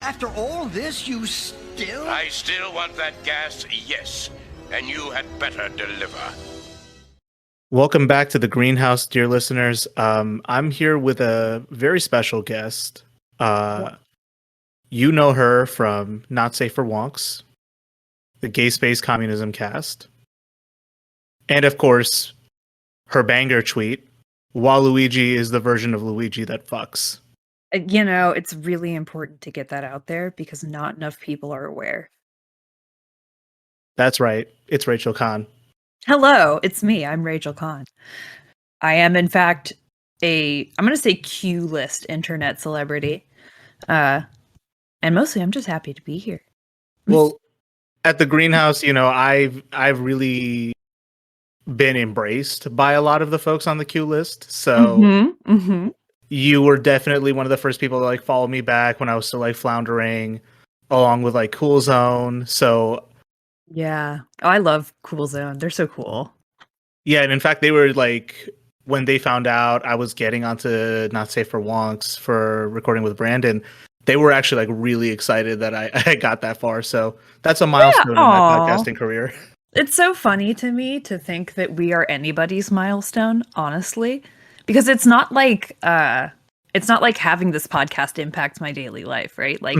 After all this, you still... I still want that gas, yes. And you had better deliver. Welcome back to the Greenhouse, dear listeners. I'm here with a very special guest. You know her from Not Safe For Wonks, the Gay Space Communism cast, and of course, her banger tweet, Waluigi is the version of Luigi that fucks. You know, it's really important to get that out there because not enough people are aware. That's right. It's Rachel Kahn. Hello, it's me. I'm Rachel Kahn. I am, in fact, I'm going to say Q-list internet celebrity. And mostly I'm just happy to be here. Well, at the Greenhouse, you know, I've really been embraced by a lot of the folks on the Q list. So you were definitely one of the first people to like follow me back when I was still like floundering, along with like Cool Zone. So yeah, I love Cool Zone. They're so cool. Yeah, and in fact, they were like, when they found out I was getting onto Not Safe For Wonks for recording with Brandyn, they were actually like really excited that I got that far. So that's a milestone in my podcasting career. It's so funny to me to think that we are anybody's milestone, honestly, because it's not like having this podcast impact my daily life, right? Like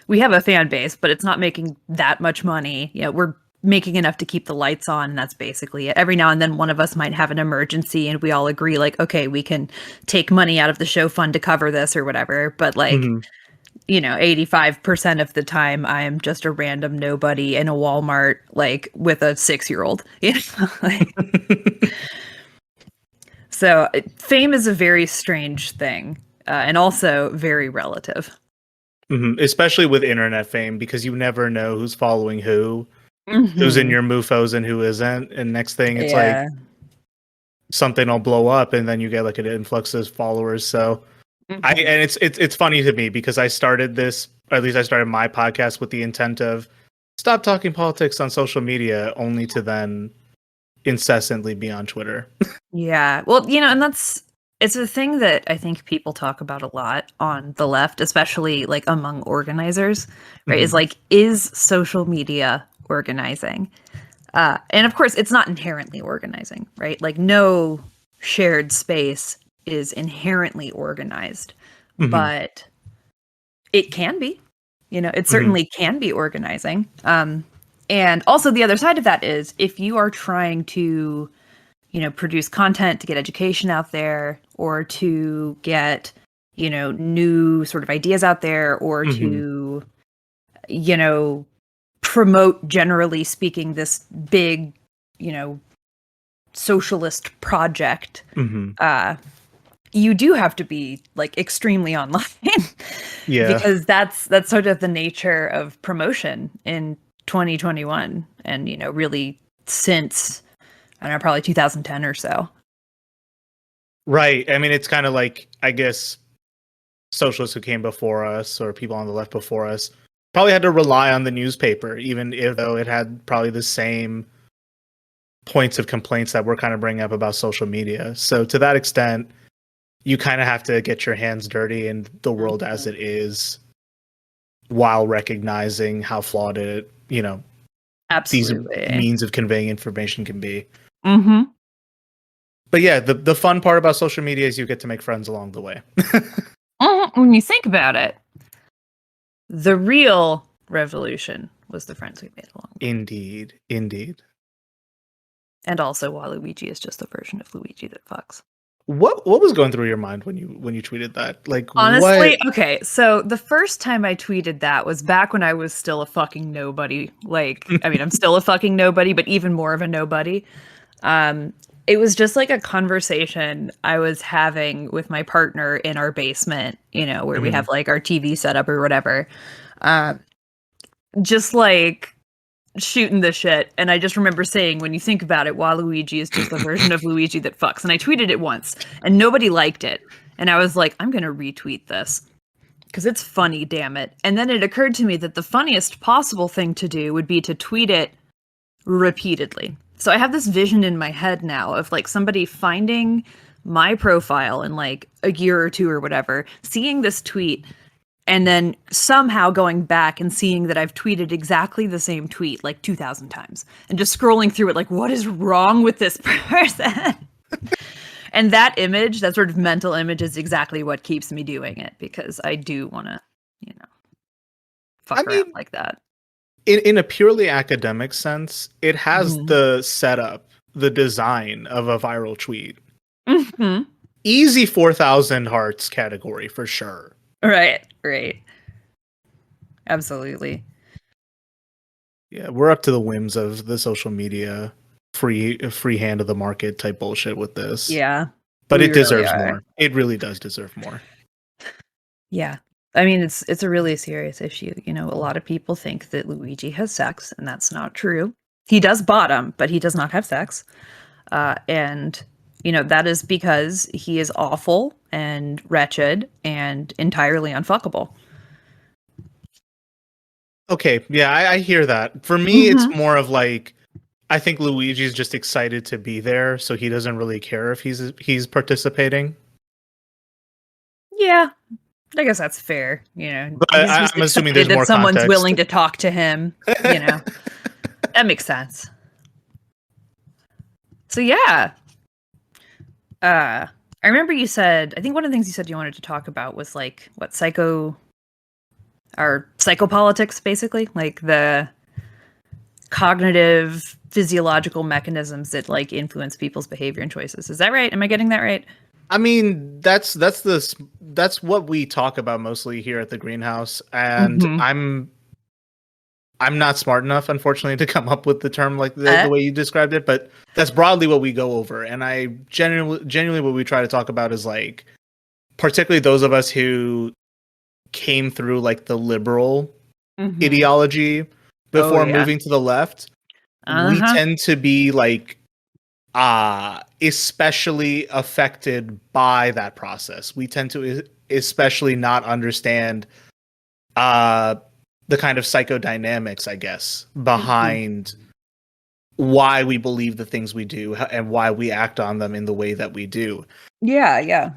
we have a fan base, but it's not making that much money. You know, we're making enough to keep the lights on, and that's basically it. Every now and then one of us might have an emergency and we all agree like, okay, we can take money out of the show fund to cover this or whatever. But like, you know, 85% of the time I am just a random nobody in a Walmart, like with a 6-year-old. You know? Like, so fame is a very strange thing, and also very relative. Especially with internet fame, because you never know who's following who's in your MUFOs and who isn't. And next thing it's like something will blow up and then you get like an influx of followers. So it's funny to me because I started this, or at least I started my podcast with the intent of stop talking politics on social media, only to then incessantly be on Twitter. Yeah. Well, you know, and it's a thing that I think people talk about a lot on the left, especially like among organizers, right? Is like, is social media organizing? And of course, it's not inherently organizing, right? Like no shared space is inherently organized, but it can be, you know, it certainly can be organizing. And also the other side of that is if you are trying to, you know, produce content to get education out there or to get, you know, new sort of ideas out there or to, you know, promote, generally speaking, this big, you know, socialist project, you do have to be like extremely online. Because that's sort of the nature of promotion in 2021 and, you know, really since, I don't know, probably 2010 or so. Right. I mean, it's kind of like, I guess, socialists who came before us or people on the left before us probably had to rely on the newspaper, even though it had probably the same points of complaints that we're kind of bringing up about social media. So to that extent, you kind of have to get your hands dirty in the world as it is while recognizing how flawed it, you know, absolutely, these means of conveying information can be. But yeah, the fun part about social media is you get to make friends along the way. When you think about it, the real revolution was the friends we made along the way. Indeed. And also Waluigi is just the version of Luigi that fucks. What was going through your mind when you tweeted that? Like, honestly, okay, so the first time I tweeted that was back when I was still a fucking nobody. Like, I mean, I'm still a fucking nobody, but even more of a nobody. It was just like a conversation I was having with my partner in our basement, you know, where we have like our TV set up or whatever. Just like shooting the shit. And I just remember saying, when you think about it, Waluigi is just the version of Luigi that fucks. And I tweeted it once and nobody liked it. And I was like, I'm going to retweet this because it's funny, damn it. And then it occurred to me that the funniest possible thing to do would be to tweet it repeatedly. So I have this vision in my head now of like somebody finding my profile in like a year or two or whatever, seeing this tweet and then somehow going back and seeing that I've tweeted exactly the same tweet like 2,000 times and just scrolling through it like, what is wrong with this person? And that image, that sort of mental image, is exactly what keeps me doing it, because I do want to, fuck around like that. In a purely academic sense, it has the setup, the design of a viral tweet. Mm-hmm. Easy 4,000 hearts category for sure. Right. Absolutely. Yeah, we're up to the whims of the social media free hand of the market type bullshit with this. Yeah. But it deserves more. It really does deserve more. Yeah. I mean, it's a really serious issue. A lot of people think that Luigi has sex, and that's not true. He does bottom, but he does not have sex. And that is because he is awful and wretched and entirely unfuckable. Okay, yeah, I hear that. For me, it's more of like, I think Luigi's just excited to be there, so he doesn't really care if he's participating. Yeah, I guess that's fair. But I'm assuming there's more someone's context. willing to talk to him. That makes sense. So yeah, I remember you said, I think one of the things you said you wanted to talk about was like what psychopolitics, basically, like the cognitive physiological mechanisms that like influence people's behavior and choices. Is that right? Am I getting that right? I mean, that's what we talk about mostly here at the greenhouse, and I'm not smart enough, unfortunately, to come up with the term like the way you described it, but that's broadly what we go over. And I genuinely what we try to talk about is like, particularly those of us who came through like the liberal ideology before moving to the left, we tend to be like especially affected by that process. We tend to especially not understand the kind of psychodynamics, I guess, behind why we believe the things we do and why we act on them in the way that we do. Yeah.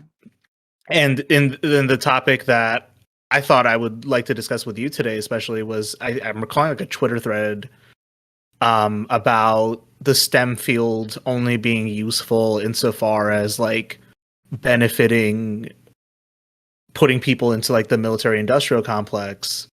And in the topic that I thought I would like to discuss with you today, especially, was I'm recalling like a Twitter thread about the STEM field only being useful insofar as like benefiting, putting people into like the military industrial complex.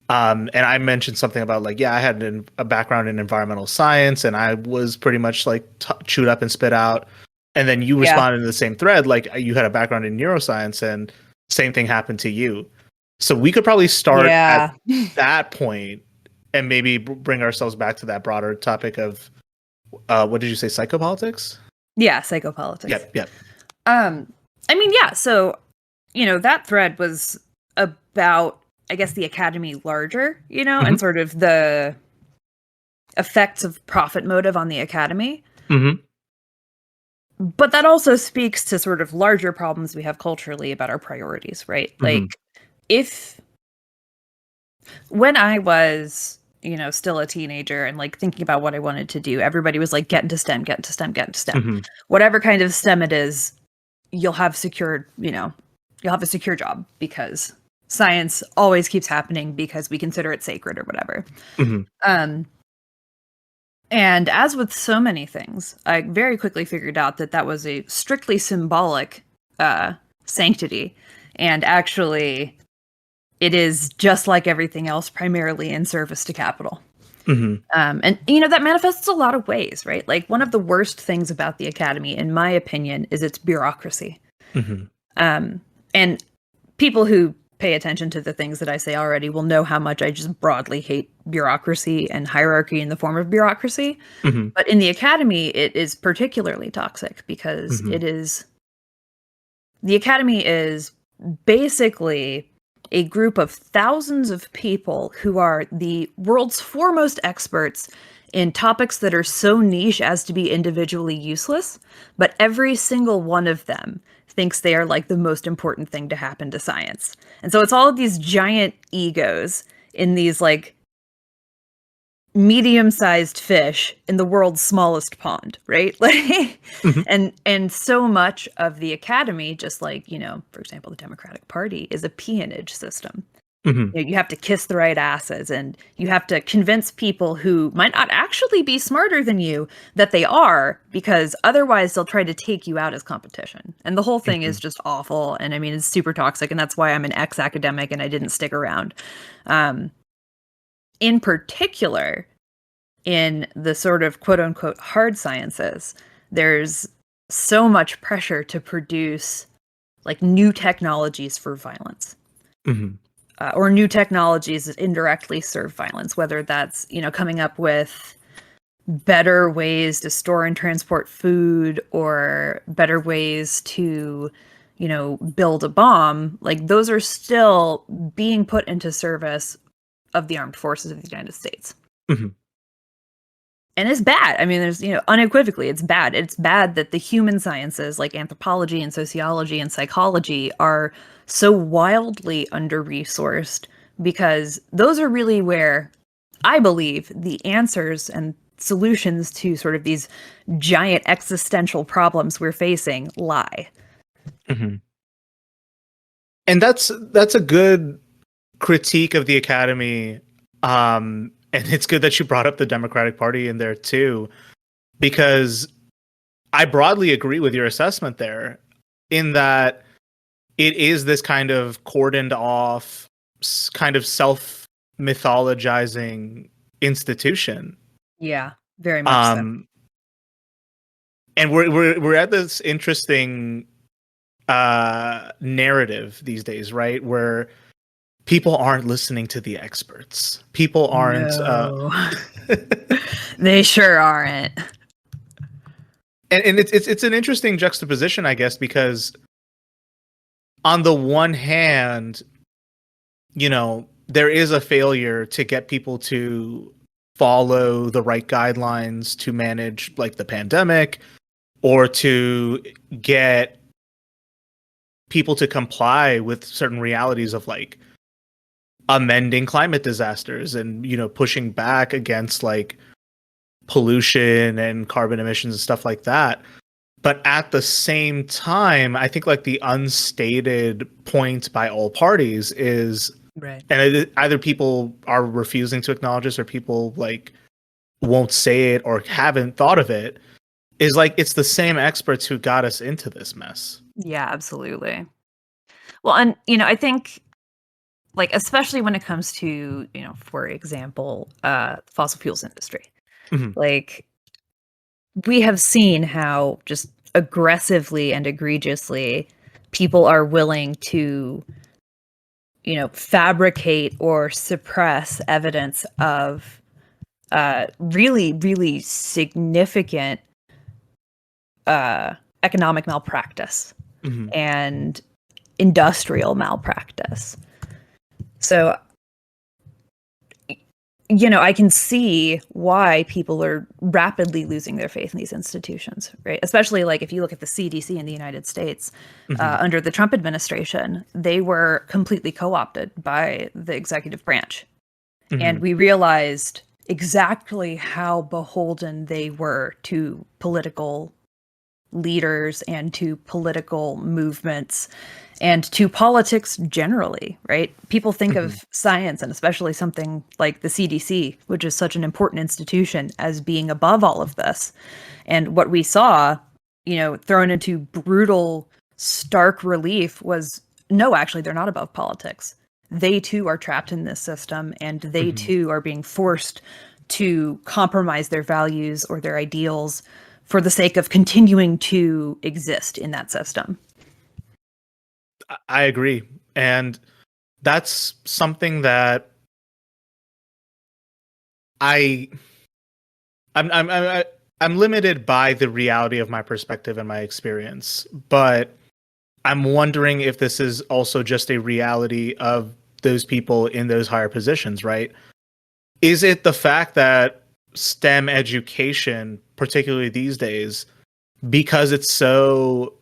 And I mentioned something about like, yeah, I had a background in environmental science and I was pretty much like chewed up and spit out. And then you responded in the same thread, like you had a background in neuroscience and same thing happened to you. So we could probably start at that point and maybe bring ourselves back to that broader topic of, what did you say, psychopolitics? Yeah, psychopolitics. Yep. I mean, yeah, so, that thread was about, I guess, the academy larger, and sort of the effects of profit motive on the academy. But that also speaks to sort of larger problems we have culturally about our priorities, right? Like, when I was, still a teenager and like thinking about what I wanted to do, everybody was like, get into STEM. Whatever kind of STEM it is, you'll have secured, you'll have a secure job because science always keeps happening because we consider it sacred or whatever. And as with so many things, I very quickly figured out that was a strictly symbolic sanctity. And actually, it is just like everything else, primarily in service to capital. And, that manifests a lot of ways, right? Like one of the worst things about the academy, in my opinion, is its bureaucracy. And people who pay attention to the things that I say already will know how much I just broadly hate bureaucracy and hierarchy in the form of bureaucracy. But in the academy, it is particularly toxic because the academy is basically a group of thousands of people who are the world's foremost experts in topics that are so niche as to be individually useless, but every single one of them thinks they are like the most important thing to happen to science. And so it's all of these giant egos in these like medium-sized fish in the world's smallest pond, right? Like, and so much of the academy, just like, for example, the Democratic Party, is a peonage system. You have to kiss the right asses, and you have to convince people who might not actually be smarter than you that they are, because otherwise they'll try to take you out as competition. And the whole thing is just awful. And I mean, it's super toxic. And that's why I'm an ex-academic and I didn't stick around. In particular, in the sort of quote unquote hard sciences, there's so much pressure to produce like new technologies for violence. Or new technologies that indirectly serve violence, whether that's, coming up with better ways to store and transport food or better ways to, build a bomb. Like, those are still being put into service of the armed forces of the United States. And it's bad. I mean, there's, unequivocally, it's bad. It's bad that the human sciences like anthropology and sociology and psychology are so wildly under-resourced, because those are really where I believe the answers and solutions to sort of these giant existential problems we're facing lie. And that's a good critique of the academy. And it's good that you brought up the Democratic Party in there too, because I broadly agree with your assessment there, in that it is this kind of cordoned off, kind of self-mythologizing institution. Yeah, very much so. And we're at this interesting narrative these days, right? Where people aren't listening to the experts. People aren't. No. They sure aren't. And it's an interesting juxtaposition, I guess, because on the one hand, there is a failure to get people to follow the right guidelines to manage like the pandemic, or to get people to comply with certain realities of like amending climate disasters and, pushing back against like pollution and carbon emissions and stuff like that. But at the same time, I think like the unstated point by all parties is, right, and either people are refusing to acknowledge this or people like won't say it or haven't thought of it, is like it's the same experts who got us into this mess. Yeah, absolutely. Well, and I think like especially when it comes to, for example, fossil fuels industry. Like, we have seen how just aggressively and egregiously people are willing to, fabricate or suppress evidence of really, really significant economic malpractice and industrial malpractice. So, I can see why people are rapidly losing their faith in these institutions, right? Especially like if you look at the CDC in the United States, under the Trump administration, they were completely co-opted by the executive branch. And we realized exactly how beholden they were to political leaders and to political movements and to politics generally, right? People think of science, and especially something like the CDC, which is such an important institution, as being above all of this. And what we saw, thrown into brutal, stark relief was, no, actually, they're not above politics. They too are trapped in this system, and they too are being forced to compromise their values or their ideals for the sake of continuing to exist in that system. I agree. And that's something that I'm limited by the reality of my perspective and my experience, but I'm wondering if this is also just a reality of those people in those higher positions, right? Is it the fact that STEM education, particularly these days, because it's so,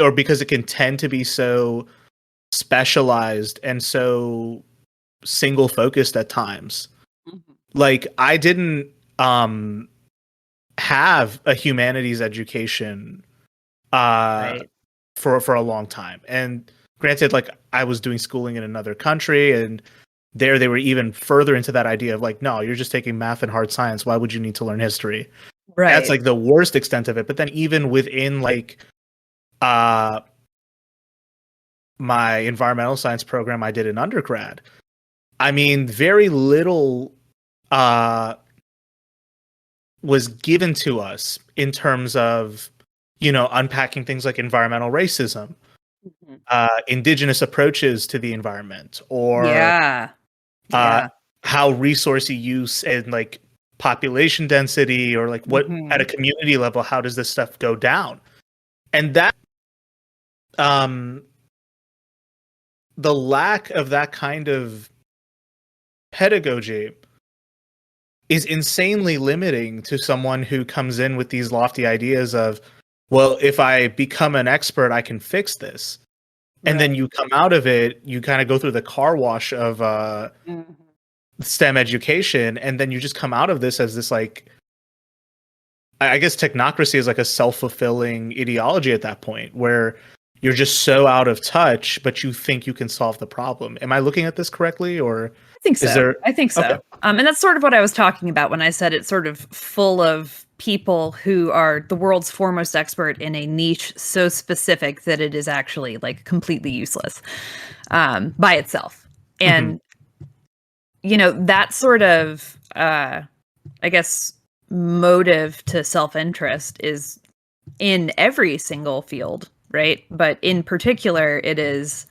or because it can tend to be so specialized and so single focused at times, like I didn't have a humanities education Right. for a long time. And granted, like I was doing schooling in another country, and there they were even further into that idea of like, no, you're just taking math and hard science. Why would you need to learn history? That's Right. like the worst extent of it. But then even within like my environmental science program I did in undergrad, I mean, very little was given to us in terms of, you know, unpacking things like environmental racism, Mhm. indigenous approaches to the environment, or Yeah. uh, Yeah. how resource use and like population density, or like what at a Mhm. community level, how does this stuff go down? And that um, the lack of that kind of pedagogy is insanely limiting to someone who comes in with these lofty ideas of, well, if I become an expert, I can fix this. And then Right. you come out of it, you kind of go through the car wash of Mhm. STEM education, and then you just come out of this as this like, I guess technocracy is like a self-fulfilling ideology at that point, where you're just so out of touch, but you think you can solve the problem. Am I looking at this correctly, or I think is so. there? I think Okay. so. And that's sort of what I was talking about when I said it's sort of full of people who are the world's foremost expert in a niche so specific that it is actually like completely useless by itself. Hmm. And you know, that sort of I guess motive to self-interest is in every single field, right? But in particular, it is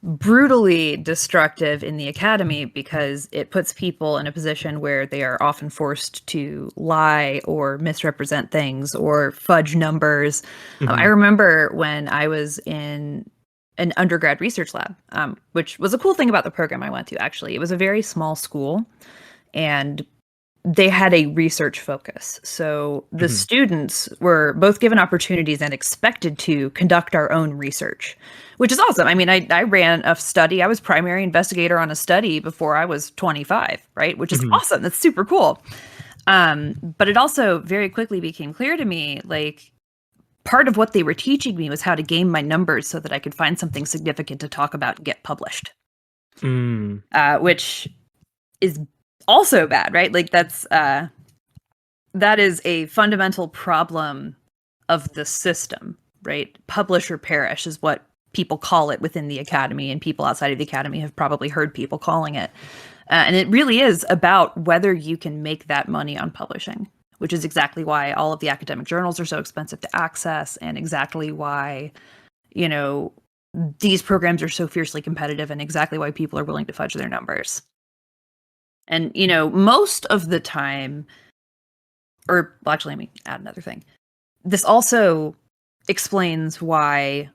brutally destructive in the academy because it puts people in a position where they are often forced to lie or misrepresent things or fudge numbers. I Hmm. remember when I was in an undergrad research lab, which was a cool thing about the program I went to, actually. It was a very small school, and they had a research focus. So the Hmm. students were both given opportunities and expected to conduct our own research, which is awesome. I mean, I ran a study. I was primary investigator on a study before I was 25, right? Which is Hmm. awesome. That's super cool. But it also very quickly became clear to me, like, part of what they were teaching me was how to game my numbers so that I could find something significant to talk about and get published, Mm. which is also bad, right? Like that is a fundamental problem of the system, right? Publish or perish is what people call it within the academy, and people outside of the academy have probably heard people calling it. And it really is about whether you can make that money on publishing, which is exactly why all of the academic journals are so expensive to access, and exactly why, you know, these programs are so fiercely competitive, and exactly why people are willing to fudge their numbers. And, you know, most of the time, or well, actually, let me add another thing. This also explains why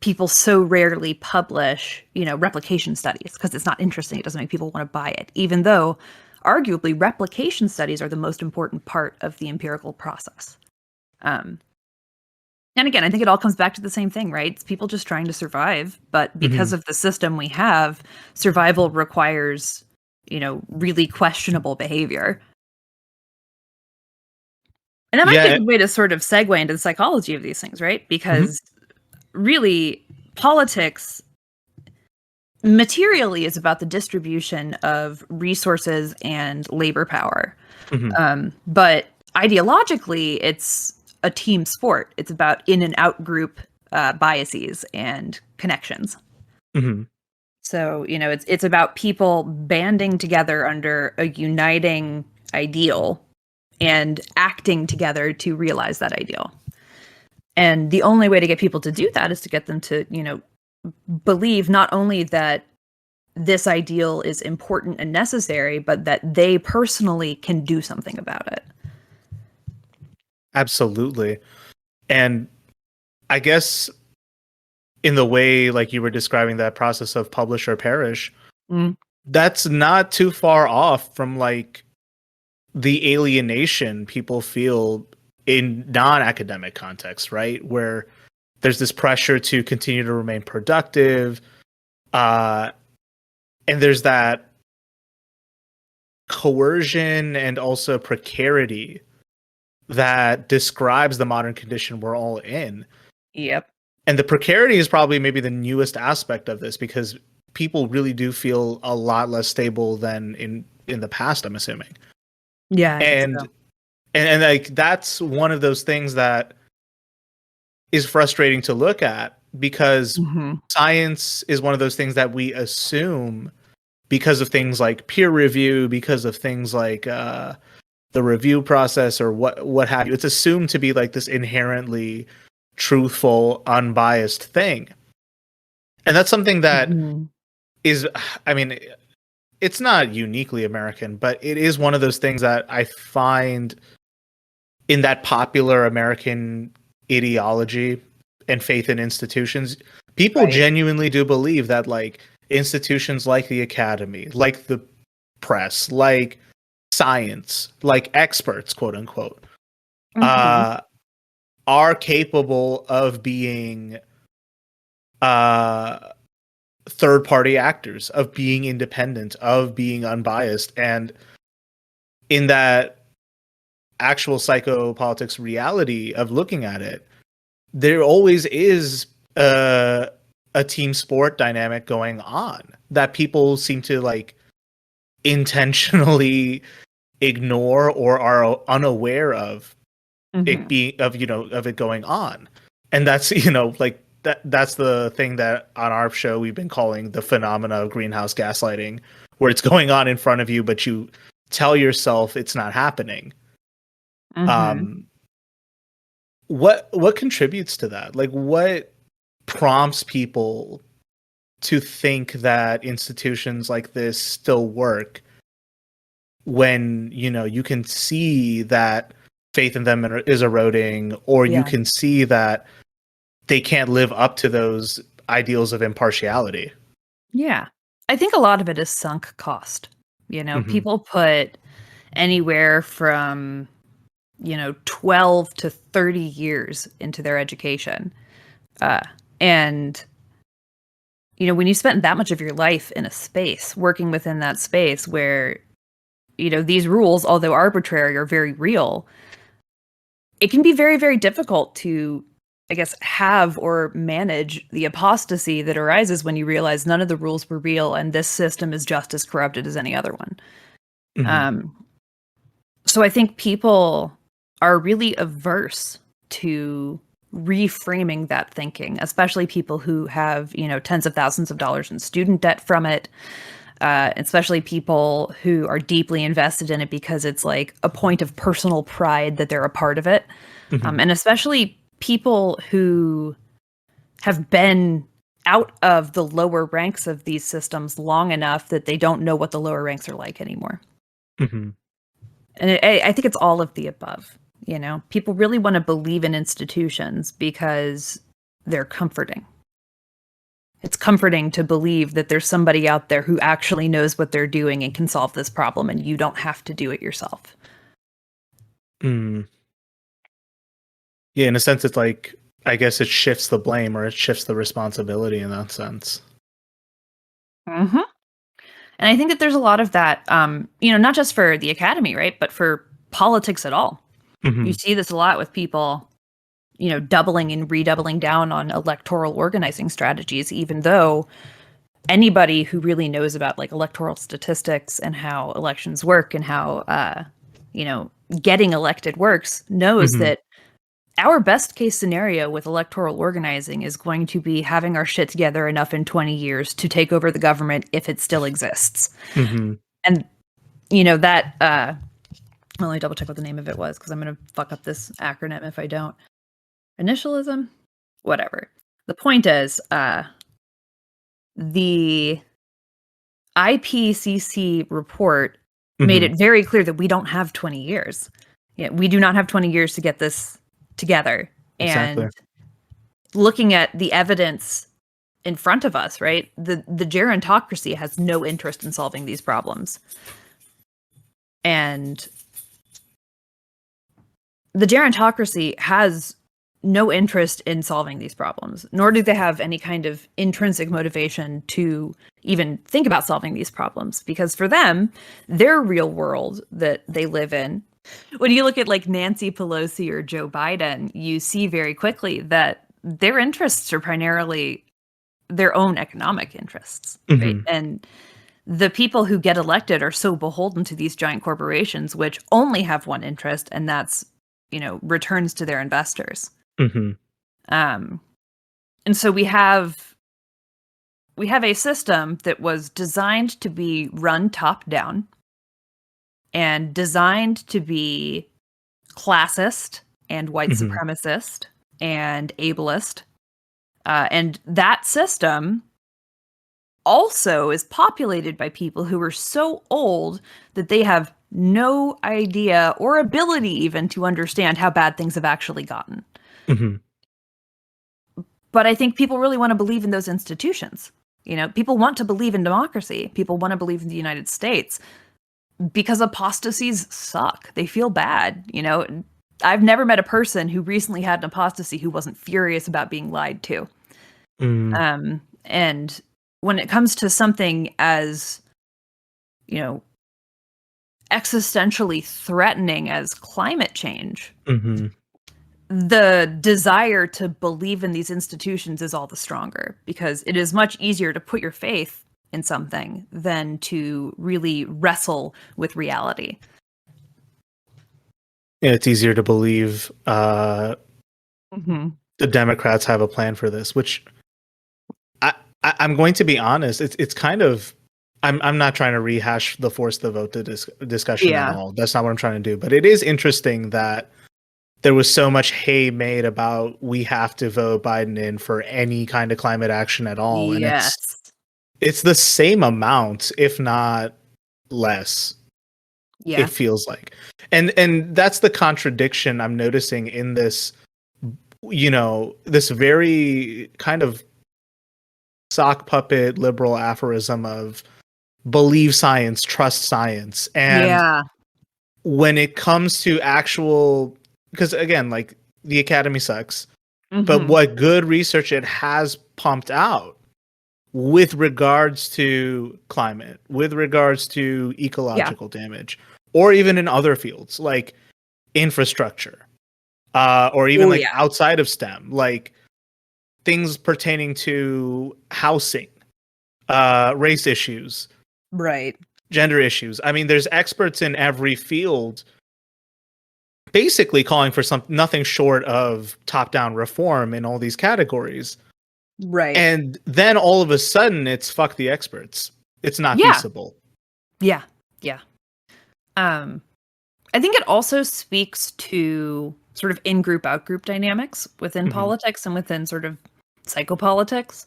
people so rarely publish, you know, replication studies, because it's not interesting. It doesn't make people want to buy it, even though arguably replication studies are the most important part of the empirical process. Um, and again, I think it all comes back to the same thing, right? It's people just trying to survive. But because Hmm. of the system we have, survival requires, you know, really questionable behavior. And that might be a Yeah. good way to sort of segue into the psychology of these things, right? Mhm. Because really, politics materially is about the distribution of resources and labor power. Mhm. But ideologically, it's a team sport. It's about in and out group biases and connections. Mhm. So, you know, it's about people banding together under a uniting ideal and acting together to realize that ideal. And the only way to get people to do that is to get them to, you know, believe not only that this ideal is important and necessary, but that they personally can do something about it. Absolutely. And I guess in the way like you were describing that process of publish or perish, Mm. that's not too far off from like the alienation people feel in non-academic contexts, right? Where there's this pressure to continue to remain productive, and there's that coercion and also precarity that describes the modern condition we're all in. Yep. And the precarity is probably maybe the newest aspect of this, because people really do feel a lot less stable than in the past, I'm assuming. Yeah. And like that's one of those things that is frustrating to look at, because science is one of those things that we assume, because of things like peer review, because of things like the review process or what have you. It's assumed to be like this inherently truthful, unbiased thing. And that's something that is, I mean, it's not uniquely American, but it is one of those things that I find in that popular American ideology and faith in institutions. People genuinely do believe that like institutions like the academy, like the press, like science, like experts, quote unquote, are capable of being third party actors, of being independent, of being unbiased. And in that actual psychopolitics reality of looking at it, there always is a team sport dynamic going on that people seem to like intentionally ignore or are unaware of it being of it going on. And that's like that's the thing that on our show we've been calling the phenomena of greenhouse gaslighting, where it's going on in front of you but you tell yourself it's not happening. What contributes to that? Like, what prompts people to think that institutions like this still work when you can see that faith in them is eroding, or you can see that they can't live up to those ideals of impartiality? Yeah. I think a lot of it is sunk cost. People put anywhere from 12 to 30 years into their education. And when you spend that much of your life in a space, working within that space where these rules, although arbitrary, are very real, it can be very, very difficult to, I guess, have or manage the apostasy that arises when you realize none of the rules were real and this system is just as corrupted as any other one. So I think people are really averse to reframing that thinking, especially people who have, tens of thousands of dollars in student debt from it, especially people who are deeply invested in it because it's like a point of personal pride that they're a part of it. And especially people who have been out of the lower ranks of these systems long enough that they don't know what the lower ranks are like anymore. And I think it's all of the above. People really want to believe in institutions because they're comforting. It's comforting to believe that there's somebody out there who actually knows what they're doing and can solve this problem, and you don't have to do it yourself. Yeah, in a sense, it's like, I guess it shifts the blame, or it shifts the responsibility in that sense. And I think that there's a lot of that, not just for the academy, right, but for politics at all. You see this a lot with people, doubling and redoubling down on electoral organizing strategies, even though anybody who really knows about like electoral statistics and how elections work and how, getting elected works knows that our best case scenario with electoral organizing is going to be having our shit together enough in 20 years to take over the government if it still exists. And, that, let me double check what the name of it was, because I'm going to fuck up this acronym if I don't. Initialism? Whatever. The point is, the IPCC report made it very clear that we don't have 20 years. We do not have 20 years to get this together. Exactly. And looking at the evidence in front of us, right? The gerontocracy has no interest in solving these problems. And the gerontocracy has no interest in solving these problems, nor do they have any kind of intrinsic motivation to even think about solving these problems, because for them, their real world that they live in, when you look at like Nancy Pelosi or Joe Biden, you see very quickly that their interests are primarily their own economic interests, right? And the people who get elected are so beholden to these giant corporations, which only have one interest, and that's, returns to their investors. And so we have a system that was designed to be run top down and designed to be classist and white supremacist and ableist. And that system also is populated by people who are so old that they have no idea or ability even to understand how bad things have actually gotten. But I think people really want to believe in those institutions. People want to believe in democracy. People want to believe in the United States because apostasies suck. They feel bad. I've never met a person who recently had an apostasy who wasn't furious about being lied to. And when it comes to something as, existentially threatening as climate change, the desire to believe in these institutions is all the stronger, because it is much easier to put your faith in something than to really wrestle with reality. Yeah, it's easier to believe the Democrats have a plan for this, which I'm going to be honest. It's kind of, I'm not trying to rehash the force the vote discussion at all. That's not what I'm trying to do. But it is interesting that there was so much hay made about we have to vote Biden in for any kind of climate action at all. And it's the same amount, if not less. It feels like. And that's the contradiction I'm noticing in this, this very kind of sock puppet liberal aphorism of believe science, trust science. And when it comes to actual, because again, like the academy sucks, but what good research it has pumped out with regards to climate, with regards to ecological damage, or even in other fields like infrastructure, or even outside of STEM, like things pertaining to housing, race issues, right, gender issues. I mean, there's experts in every field basically calling for nothing short of top-down reform in all these categories. Right. And then all of a sudden it's fuck the experts. It's not feasible. Yeah. I think it also speaks to sort of in-group, out-group dynamics within politics and within sort of psychopolitics,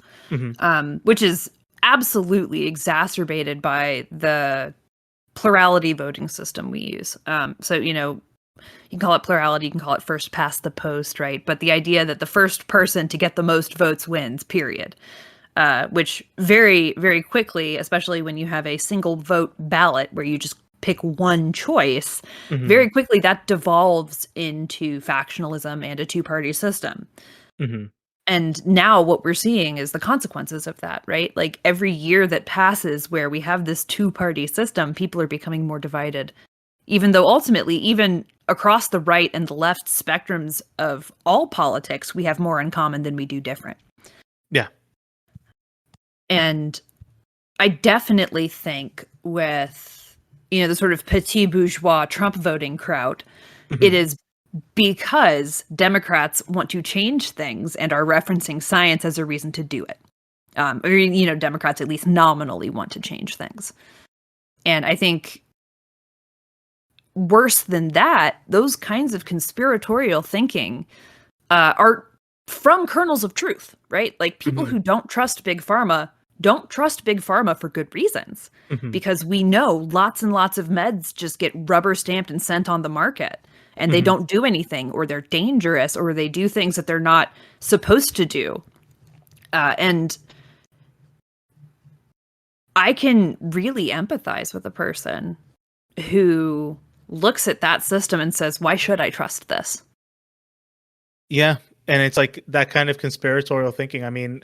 which is absolutely exacerbated by the plurality voting system we use. So, you can call it plurality, you can call it first past the post, right? But the idea that the first person to get the most votes wins, period. Which very, very quickly, especially when you have a single vote ballot where you just pick one choice, very quickly that devolves into factionalism and a two-party system. And now what we're seeing is the consequences of that, right? Like every year that passes where we have this two-party system, people are becoming more divided. Even though ultimately, even across the right and the left spectrums of all politics, we have more in common than we do different. Yeah. And I definitely think with, the sort of petit bourgeois Trump voting crowd, it is because Democrats want to change things and are referencing science as a reason to do it. Or, Democrats at least nominally want to change things. And I think worse than that, those kinds of conspiratorial thinking are from kernels of truth, right? Like people who don't trust Big Pharma don't trust Big Pharma for good reasons, because we know lots and lots of meds just get rubber stamped and sent on the market and they don't do anything, or they're dangerous, or they do things that they're not supposed to do. And I can really empathize with a person who looks at that system and says, why should I trust this? Yeah. And it's like that kind of conspiratorial thinking. I mean,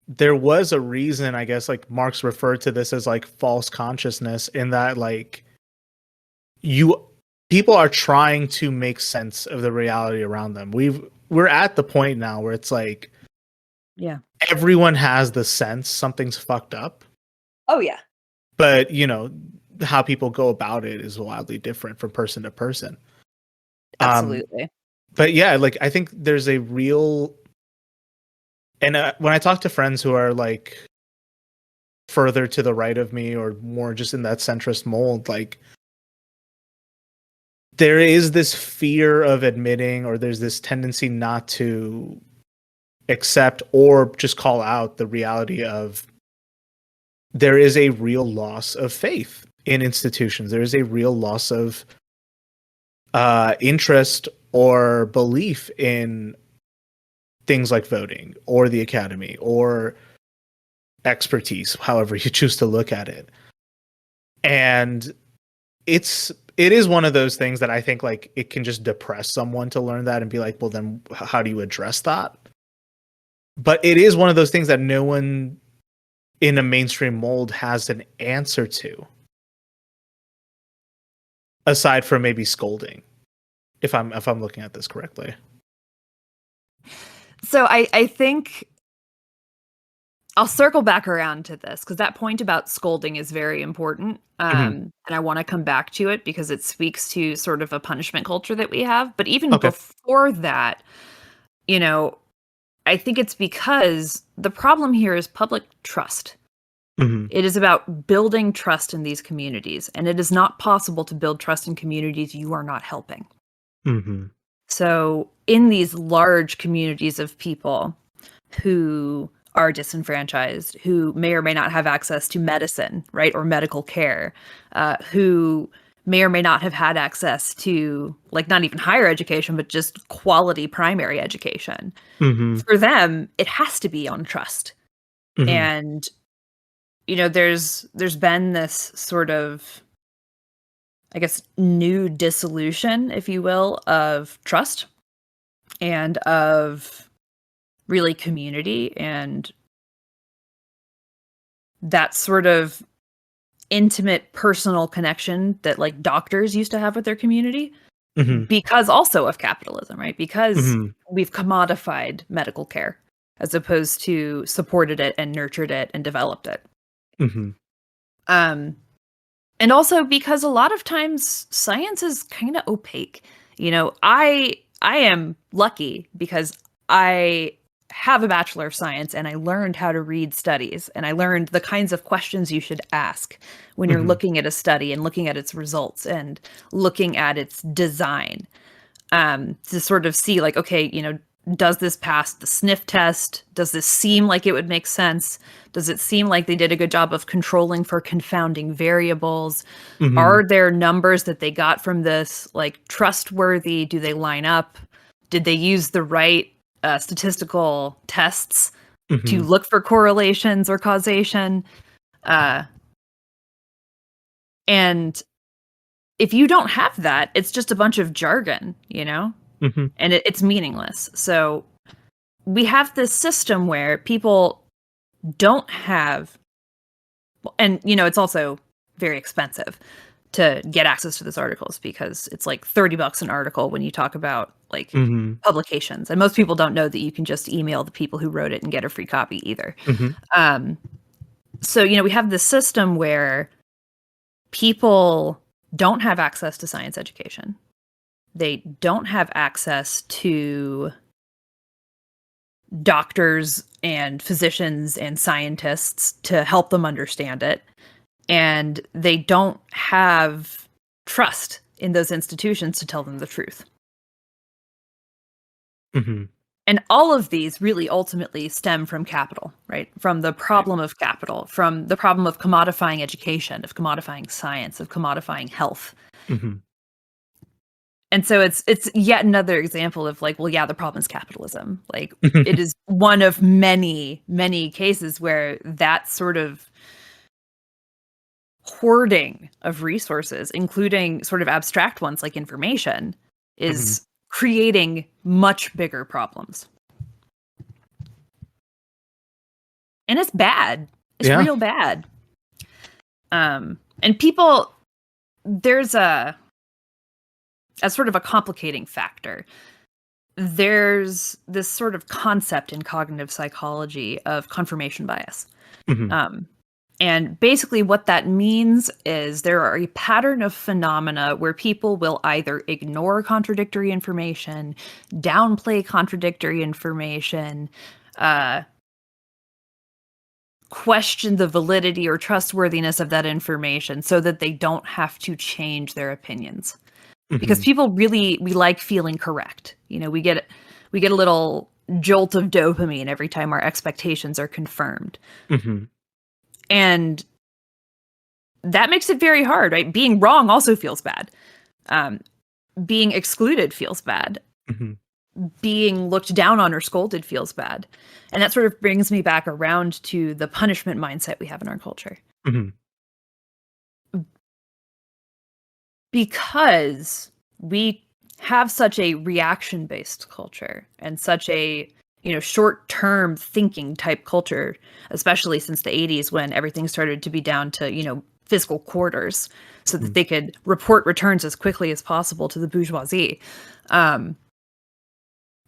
there was a reason, I guess, like Marx referred to this as like false consciousness, in that like people are trying to make sense of the reality around them. We're at the point now where it's like, yeah, everyone has the sense something's fucked up. oh yeah, But, how people go about it is wildly different from person to person. absolutely. But yeah, like I think there's a real, and when I talk to friends who are like further to the right of me or more just in that centrist mold, like there is this fear of admitting, or there's this tendency not to accept or just call out the reality of there is a real loss of faith in institutions. There is a real loss of interest or belief in things like voting or the academy or expertise, however you choose to look at it. And it is one of those things that I think like it can just depress someone to learn that and be like, well, then how do you address that? But it is one of those things that no one in a mainstream mold has an answer to, aside from maybe scolding, if I'm looking at this correctly. So I think I'll circle back around to this, because that point about scolding is very important. And I want to come back to it because it speaks to sort of a punishment culture that we have. But even before that, I think it's because the problem here is public trust. It is about building trust in these communities, and it is not possible to build trust in communities you are not helping. So in these large communities of people who are disenfranchised, who may or may not have access to medicine, right, or medical care, who may or may not have had access to, like, not even higher education, but just quality primary education. For them, it has to be on trust. And, there's been this sort of, I guess, new dissolution, if you will, of trust and of really community and that sort of intimate personal connection that like doctors used to have with their community, because also of capitalism, right? Because we've commodified medical care as opposed to supported it and nurtured it and developed it. And also because a lot of times science is kind of opaque. I am lucky because I have a Bachelor of Science and I learned how to read studies, and I learned the kinds of questions you should ask when you're looking at a study and looking at its results and looking at its design, to sort of see like, okay, does this pass the sniff test? Does this seem like it would make sense? Does it seem like they did a good job of controlling for confounding variables? Are there numbers that they got from this like trustworthy? Do they line up? Did they use the right statistical tests to look for correlations or causation? And if you don't have that, it's just a bunch of jargon, and it's meaningless. So we have this system where people don't have, and it's also very expensive to get access to those articles because it's like $30 an article when you talk about like publications, and most people don't know that you can just email the people who wrote it and get a free copy either. So we have this system where people don't have access to science education. They don't have access to doctors and physicians and scientists to help them understand it. And they don't have trust in those institutions to tell them the truth. And all of these really ultimately stem from capital, right? From the problem of capital, from the problem of commodifying education, of commodifying science, of commodifying health. And so it's yet another example of like, well, yeah, the problem is capitalism. Like it is one of many, many cases where that sort of hoarding of resources, including sort of abstract ones like information, is creating much bigger problems. And it's bad. It's real bad. And people, there's a sort of a complicating factor. There's this sort of concept in cognitive psychology of confirmation bias. And basically what that means is there are a pattern of phenomena where people will either ignore contradictory information, downplay contradictory information, question the validity or trustworthiness of that information so that they don't have to change their opinions. Because people we like feeling correct. You know, we get a little jolt of dopamine every time our expectations are confirmed. And that makes it very hard, right? Being wrong also feels bad. Being excluded feels bad. Being looked down on or scolded feels bad. And that sort of brings me back around to the punishment mindset we have in our culture. Because we have such a reaction-based culture and such a short-term thinking type culture, especially since the 80s when everything started to be down to, fiscal quarters so that they could report returns as quickly as possible to the bourgeoisie.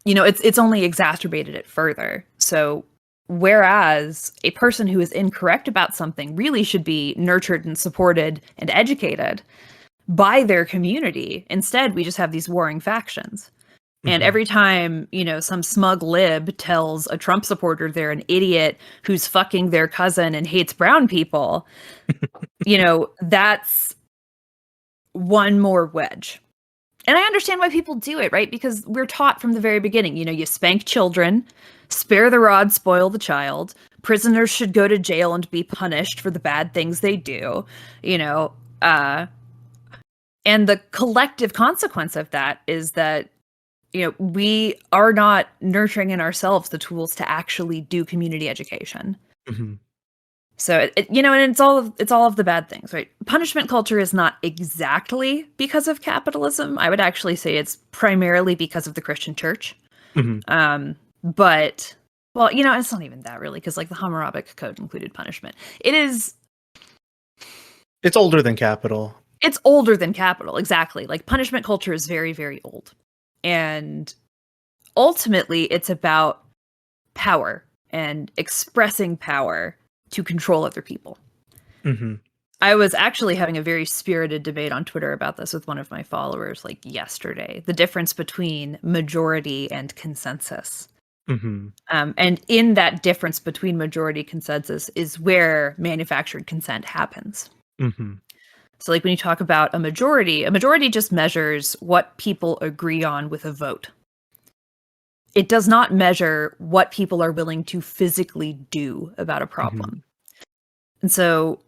It's only exacerbated it further. So whereas a person who is incorrect about something really should be nurtured and supported and educated by their community, instead we just have these warring factions. And every time, some smug lib tells a Trump supporter they're an idiot who's fucking their cousin and hates brown people, that's one more wedge. And I understand why people do it, right? Because we're taught from the very beginning, you spank children, spare the rod, spoil the child. Prisoners should go to jail and be punished for the bad things they do, and the collective consequence of that is that we are not nurturing in ourselves the tools to actually do community education. So, and it's all of the bad things, right? Punishment culture is not exactly because of capitalism. I would actually say it's primarily because of the Christian church. But, well, it's not even that really, because like the Hammurabic Code included punishment. It's older than capital. It's older than capital, exactly. Like punishment culture is very, very old. And ultimately, it's about power and expressing power to control other people. I was actually having a very spirited debate on Twitter about this with one of my followers like yesterday. The difference between majority and consensus. And in that difference between majority consensus is where manufactured consent happens. So like when you talk about a majority just measures what people agree on with a vote. It does not measure what people are willing to physically do about a problem. And so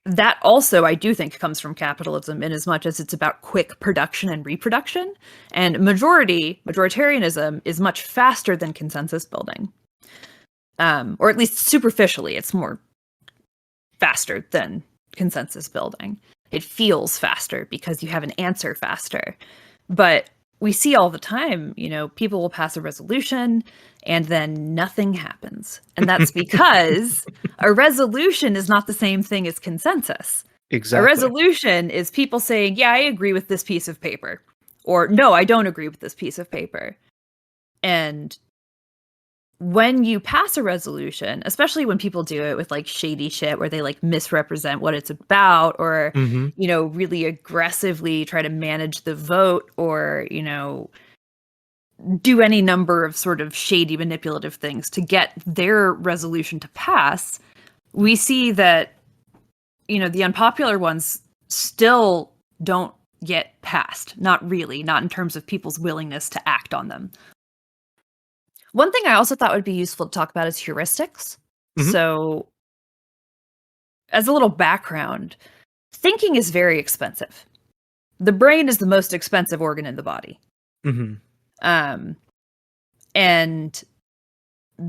that also, I do think, comes from capitalism in as much as it's about quick production and reproduction. And majoritarianism is much faster than consensus building. Or at least superficially, it's more faster than consensus building. It feels faster because you have an answer faster. But we see all the time, people will pass a resolution and then nothing happens. And that's because a resolution is not the same thing as consensus. Exactly. A resolution is people saying, yeah, I agree with this piece of paper. Or no, I don't agree with this piece of paper. And when you pass a resolution, especially when people do it with like shady shit where they like misrepresent what it's about or, really aggressively try to manage the vote or, do any number of sort of shady manipulative things to get their resolution to pass, we see that, the unpopular ones still don't get passed. Not really, not in terms of people's willingness to act on them. One thing I also thought would be useful to talk about is heuristics. So, as a little background, thinking is very expensive. The brain is the most expensive organ in the body. And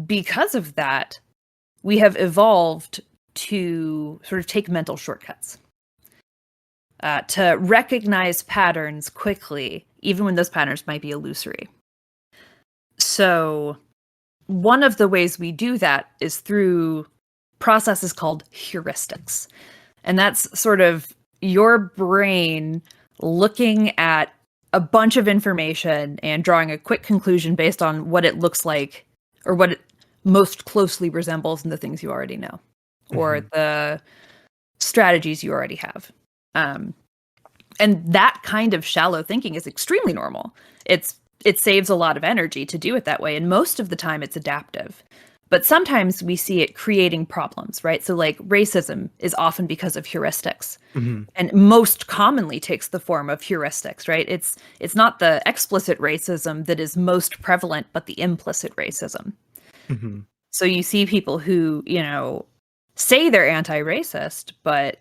because of that, we have evolved to sort of take mental shortcuts. to recognize patterns quickly, even when those patterns might be illusory. So one of the ways we do that is through processes called heuristics. And that's sort of your brain looking at a bunch of information and drawing a quick conclusion based on what it looks like or what it most closely resembles in the things you already know or the strategies you already have. And that kind of shallow thinking is extremely normal. It saves a lot of energy to do it that way. And most of the time it's adaptive. But sometimes we see it creating problems, right? So like racism is often because of heuristics and most commonly takes the form of heuristics, right? It's not the explicit racism that is most prevalent, but the implicit racism. So you see people who, say they're anti-racist, but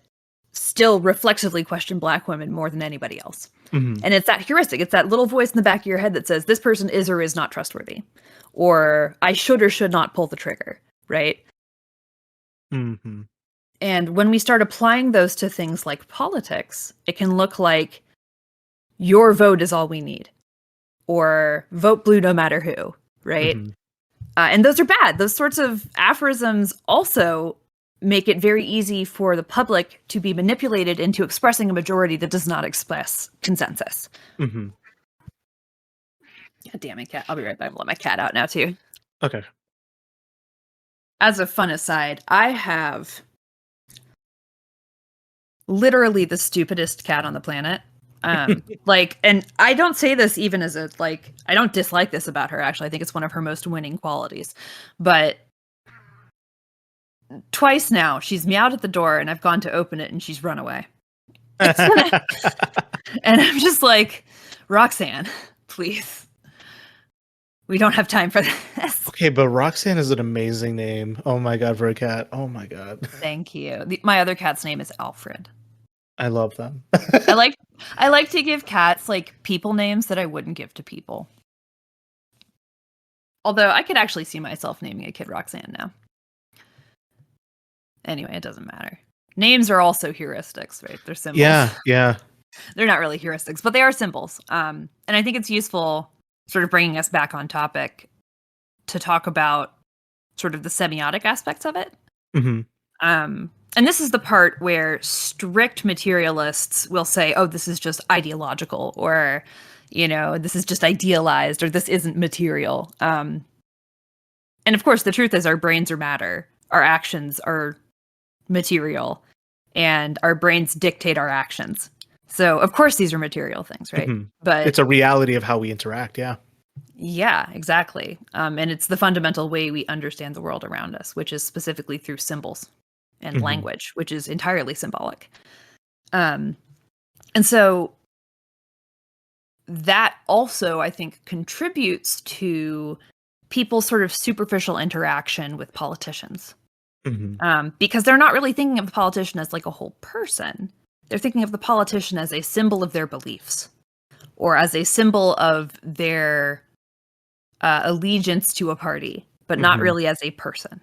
still reflexively question Black women more than anybody else. And it's that heuristic. It's that little voice in the back of your head that says, this person is or is not trustworthy. Or I should or should not pull the trigger, right? And when we start applying those to things like politics, it can look like your vote is all we need. Or vote blue no matter who, right? And those are bad. Those sorts of aphorisms also make it very easy for the public to be manipulated into expressing a majority that does not express consensus. God damn it, cat. I'll be right back. I'll let my cat out now, too. Okay. As a fun aside, I have literally the stupidest cat on the planet. And I don't say this even as I don't dislike this about her, actually. I think it's one of her most winning qualities. But twice now, she's meowed at the door, and I've gone to open it, and she's run away. And I'm just like, Roxanne, please. We don't have time for this. Okay, but Roxanne is an amazing name. Oh my god, for a cat. Oh my god. Thank you. My other cat's name is Alfred. I love them. I like to give cats people names that I wouldn't give to people. Although I could actually see myself naming a kid Roxanne now. Anyway, it doesn't matter. Names are also heuristics, right? They're symbols. Yeah. They're not really heuristics, but they are symbols. And I think it's useful, sort of bringing us back on topic, to talk about sort of the semiotic aspects of it. And this is the part where strict materialists will say, oh, this is just ideological, or, this is just idealized, or this isn't material. And of course, the truth is our brains are matter. Our actions are material, and our brains dictate our actions. So, of course, these are material things, right? But it's a reality of how we interact, yeah. Yeah, exactly. And it's the fundamental way we understand the world around us, which is specifically through symbols and language, which is entirely symbolic. And so that also, I think, contributes to people's sort of superficial interaction with politicians. Because they're not really thinking of the politician as like a whole person. They're thinking of the politician as a symbol of their beliefs, or as a symbol of their allegiance to a party, but not really as a person.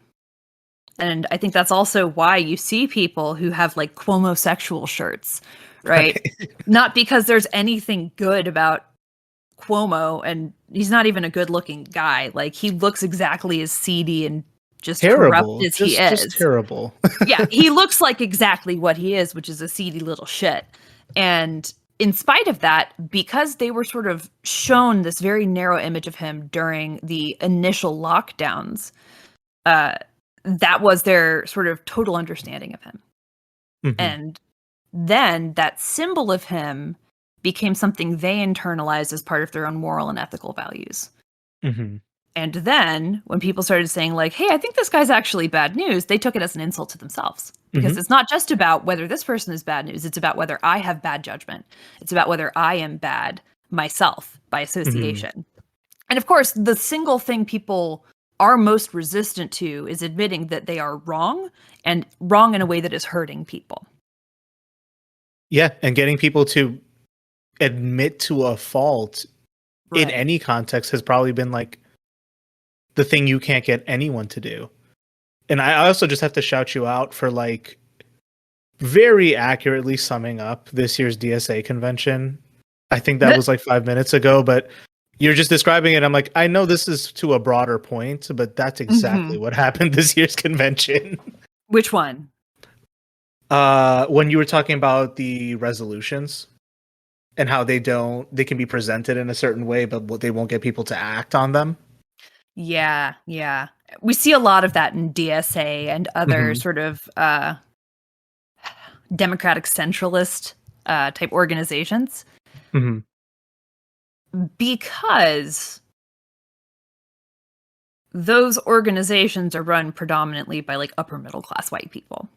And I think that's also why you see people who have Cuomo-sexual shirts, right? Not because there's anything good about Cuomo, and he's not even a good-looking guy. He looks exactly as seedy and just terrible. Corrupt as he is. Just terrible. Yeah, he looks like exactly what he is, which is a seedy little shit. And in spite of that, because they were sort of shown this very narrow image of him during the initial lockdowns, that was their sort of total understanding of him. And then that symbol of him became something they internalized as part of their own moral and ethical values. And then when people started saying hey, I think this guy's actually bad news, they took it as an insult to themselves. Because it's not just about whether this person is bad news. It's about whether I have bad judgment. It's about whether I am bad myself by association. And of course, the single thing people are most resistant to is admitting that they are wrong, and wrong in a way that is hurting people. Yeah, and getting people to admit to a fault in any context has probably been the thing you can't get anyone to do. And I also just have to shout you out for very accurately summing up this year's DSA convention. I think that was like 5 minutes ago, but you're just describing it. I'm like, I know this is to a broader point, but that's exactly what happened this year's convention. Which one? When you were talking about the resolutions and how they can be presented in a certain way, but they won't get people to act on them. Yeah. We see a lot of that in DSA and other sort of democratic centralist type organizations. Because those organizations are run predominantly by like upper middle class white people.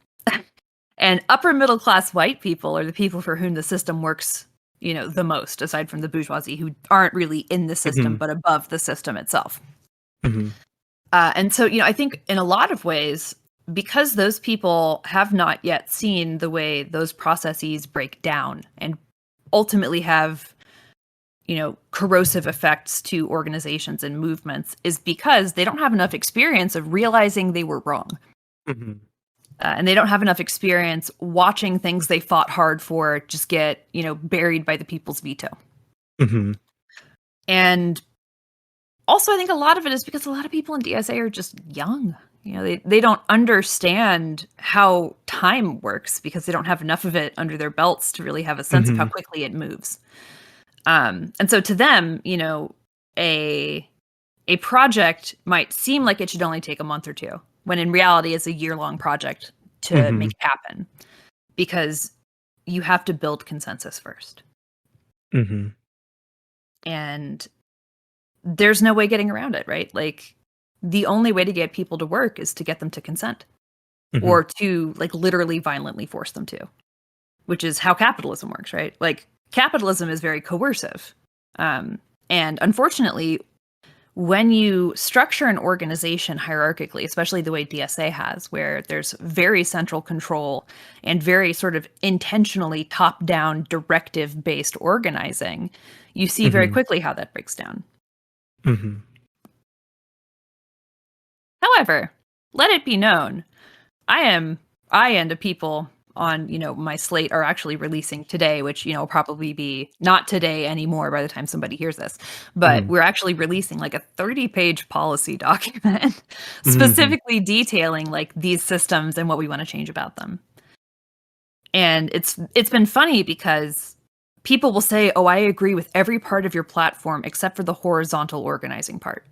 And upper middle class white people are the people for whom the system works, the most, aside from the bourgeoisie who aren't really in the system, but above the system itself. And so, I think in a lot of ways, because those people have not yet seen the way those processes break down and ultimately have, corrosive effects to organizations and movements, is because they don't have enough experience of realizing they were wrong. And they don't have enough experience watching things they fought hard for just get, buried by the people's veto. And also, I think a lot of it is because a lot of people in DSA are just young. They don't understand how time works because they don't have enough of it under their belts to really have a sense of how quickly it moves. And so to them, a project might seem like it should only take a month or two, when in reality it's a year-long project to make it happen, because you have to build consensus first. And there's no way getting around it, right? Like, the only way to get people to work is to get them to consent, or to like literally violently force them to, which is how capitalism works, right? Like, capitalism is very coercive. And unfortunately, when you structure an organization hierarchically, especially the way DSA has, where there's very central control and very sort of intentionally top-down directive-based organizing, you see very quickly how that breaks down. However, let it be known, I and the people on, my slate are actually releasing today, which, will probably be not today anymore by the time somebody hears this, but we're actually releasing like a 30-page policy document specifically detailing like these systems and what we want to change about them. And it's been funny because people will say, oh, I agree with every part of your platform except for the horizontal organizing part.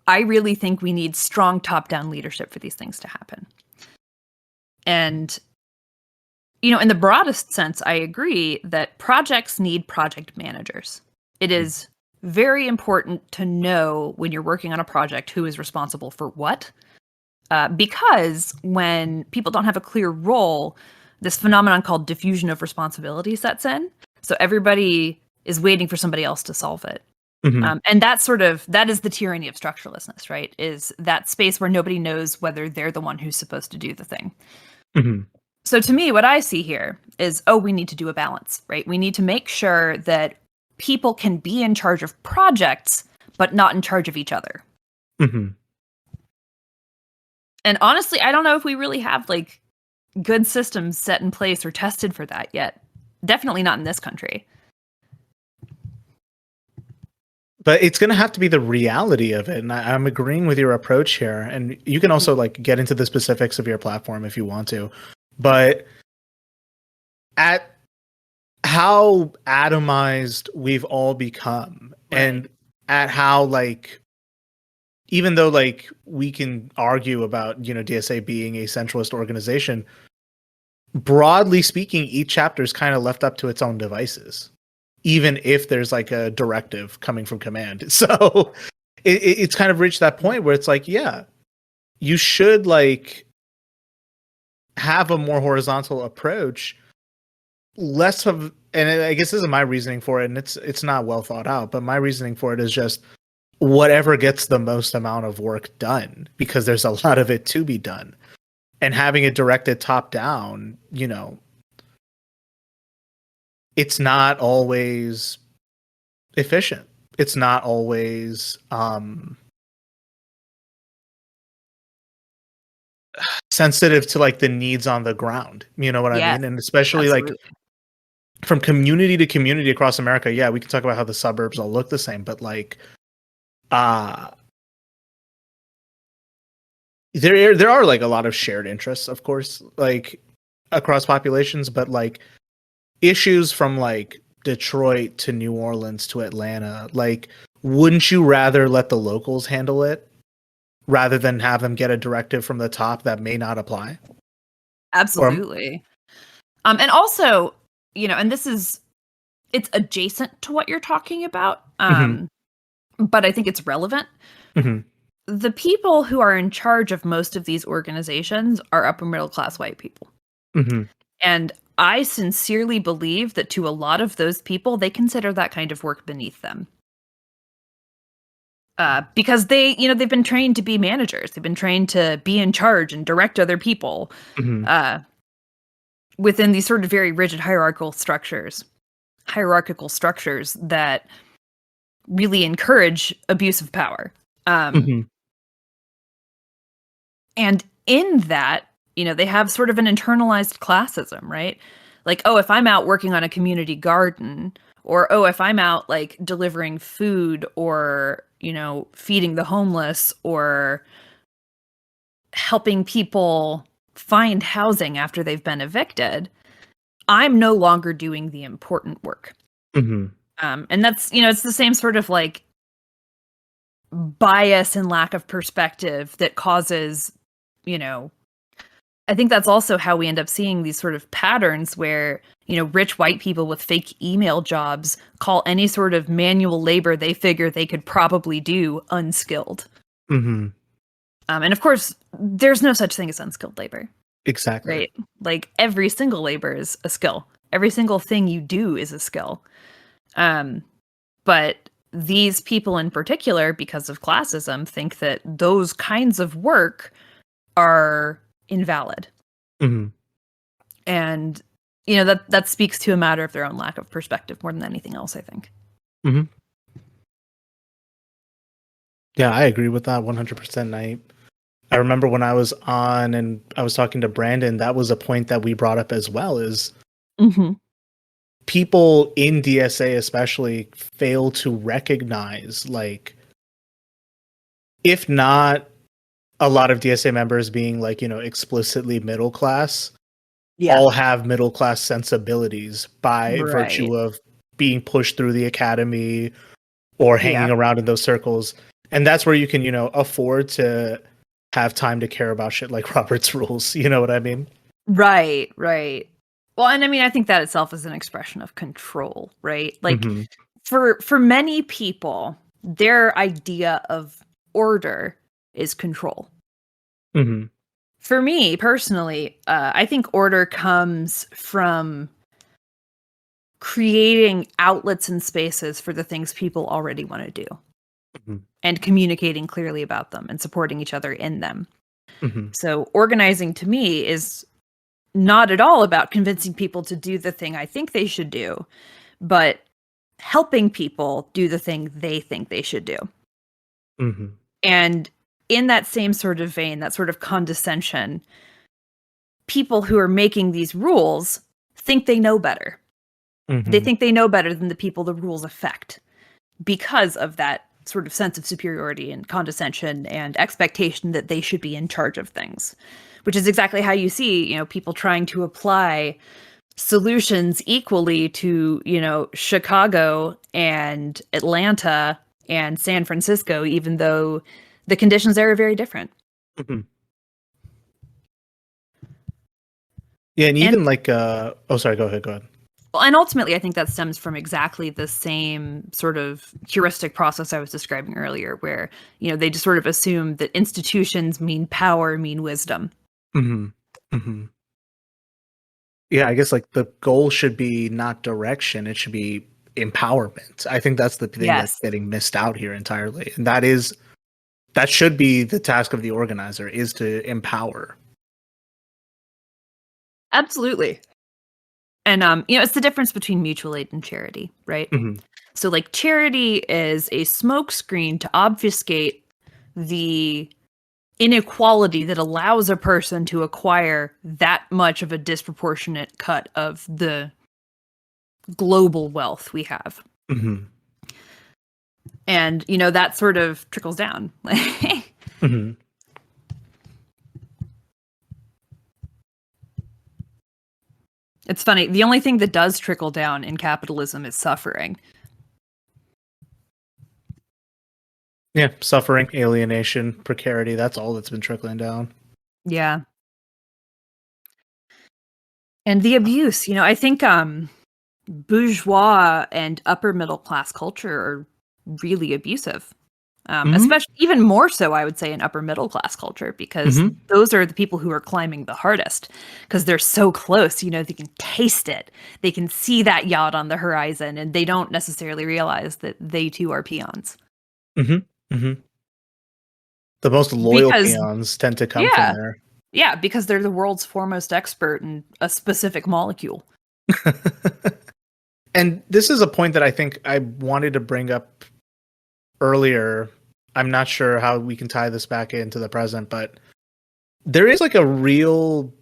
I really think we need strong top-down leadership for these things to happen. And, in the broadest sense, I agree that projects need project managers. It is very important to know when you're working on a project who is responsible for what. Because when people don't have a clear role, this phenomenon called diffusion of responsibility sets in. So everybody is waiting for somebody else to solve it. And that is the tyranny of structurelessness, right? Is that space where nobody knows whether they're the one who's supposed to do the thing. So to me, what I see here is, we need to do a balance, right? We need to make sure that people can be in charge of projects, but not in charge of each other. And honestly, I don't know if we really have like good systems set in place or tested for that yet. Definitely not in this country. But it's going to have to be the reality of it. And I'm agreeing with your approach here. And you can also like get into the specifics of your platform if you want to. But at how atomized we've all become, and at how like, even though like we can argue about, DSA being a centralist organization, broadly speaking, each chapter is kind of left up to its own devices, even if there's like a directive coming from command. So it's kind of reached that point where it's like, yeah, you should like have a more horizontal approach, less of, and I guess this is my reasoning for it, and it's not well thought out, but my reasoning for it is just whatever gets the most amount of work done, because there's a lot of it to be done. And having it directed top down, it's not always efficient. It's not always sensitive to like the needs on the ground. You know what I mean? And especially like from community to community across America. Yeah, we can talk about how the suburbs all look the same, but like, there are like a lot of shared interests, of course, like across populations, but like issues from like Detroit to New Orleans to Atlanta, like, wouldn't you rather let the locals handle it rather than have them get a directive from the top that may not apply? Absolutely. And also, you know, and it's adjacent to what you're talking about. But I think it's relevant. The people who are in charge of most of these organizations are upper middle class white people. And I sincerely believe that to a lot of those people, they consider that kind of work beneath them. Because they've been trained to be managers. They've been trained to be in charge and direct other people within these sort of very rigid hierarchical structures that really encourage abuse of power. And in that, you know, they have sort of an internalized classism, right? Like, oh, if I'm out working on a community garden, or, oh, if I'm out like delivering food or, you know, feeding the homeless or helping people find housing after they've been evicted, I'm no longer doing the important work. And that's, you know, it's the same sort of like bias and lack of perspective that causes, you know, I think that's also how we end up seeing these sort of patterns where, you know, rich white people with fake email jobs call any sort of manual labor they figure they could probably do unskilled. And of course, there's no such thing as unskilled labor. Exactly. Right? Like every single labor is a skill. Every single thing you do is a skill. But these people in particular, because of classism, think that those kinds of work are invalid. And, you know, that speaks to a matter of their own lack of perspective more than anything else, I think. Yeah, I agree with that 100%. I remember when I was on and I was talking to Brandon, that was a point that we brought up as well, is people in DSA especially fail to recognize, like, if not a lot of DSA members being like, you know, explicitly middle class, all have middle class sensibilities by virtue of being pushed through the academy or hanging around in those circles. And that's where you can, you know, afford to have time to care about shit like Robert's rules. You know what I mean? Right. Well, and I mean, I think that itself is an expression of control, right? Like for many people, their idea of order is control. For me personally, I think order comes from creating outlets and spaces for the things people already want to do and communicating clearly about them and supporting each other in them. So organizing to me is not at all about convincing people to do the thing I think they should do, but helping people do the thing they think they should do. And in that same sort of vein, that sort of condescension, people who are making these rules think they know better. They think they know better than the people the rules affect because of that sort of sense of superiority and condescension and expectation that they should be in charge of things, which is exactly how you see, you know, people trying to apply solutions equally to, you know, Chicago and Atlanta and San Francisco, even though the conditions there are very different. Yeah, and even like, oh, sorry, go ahead. Well, and ultimately, I think that stems from exactly the same sort of heuristic process I was describing earlier, where, you know, they just sort of assume that institutions mean power, mean wisdom. Yeah, I guess like the goal should be not direction, it should be empowerment. I think that's the thing that's getting missed out here entirely. And that should be the task of the organizer, is to empower. Absolutely. And, you know, it's the difference between mutual aid and charity, right? So, like, charity is a smokescreen to obfuscate the inequality that allows a person to acquire that much of a disproportionate cut of the global wealth we have. Mm-hmm. And, you know, that sort of trickles down. Mm-hmm. It's funny. The only thing that does trickle down in capitalism is suffering. Yeah, suffering, alienation, precarity, that's all that's been trickling down. Yeah. And the abuse, you know, I think bourgeois and upper middle class culture are really abusive. Especially even more so, I would say, in upper middle class culture, because those are the people who are climbing the hardest because they're so close. You know, they can taste it. They can see that yacht on the horizon, and they don't necessarily realize that they too are peons. Mm-hmm. Mm-hmm. The most loyal peons tend to come from there. Yeah, because they're the world's foremost expert in a specific molecule. And this is a point that I think I wanted to bring up earlier. I'm not sure how we can tie this back into the present, but there is like a real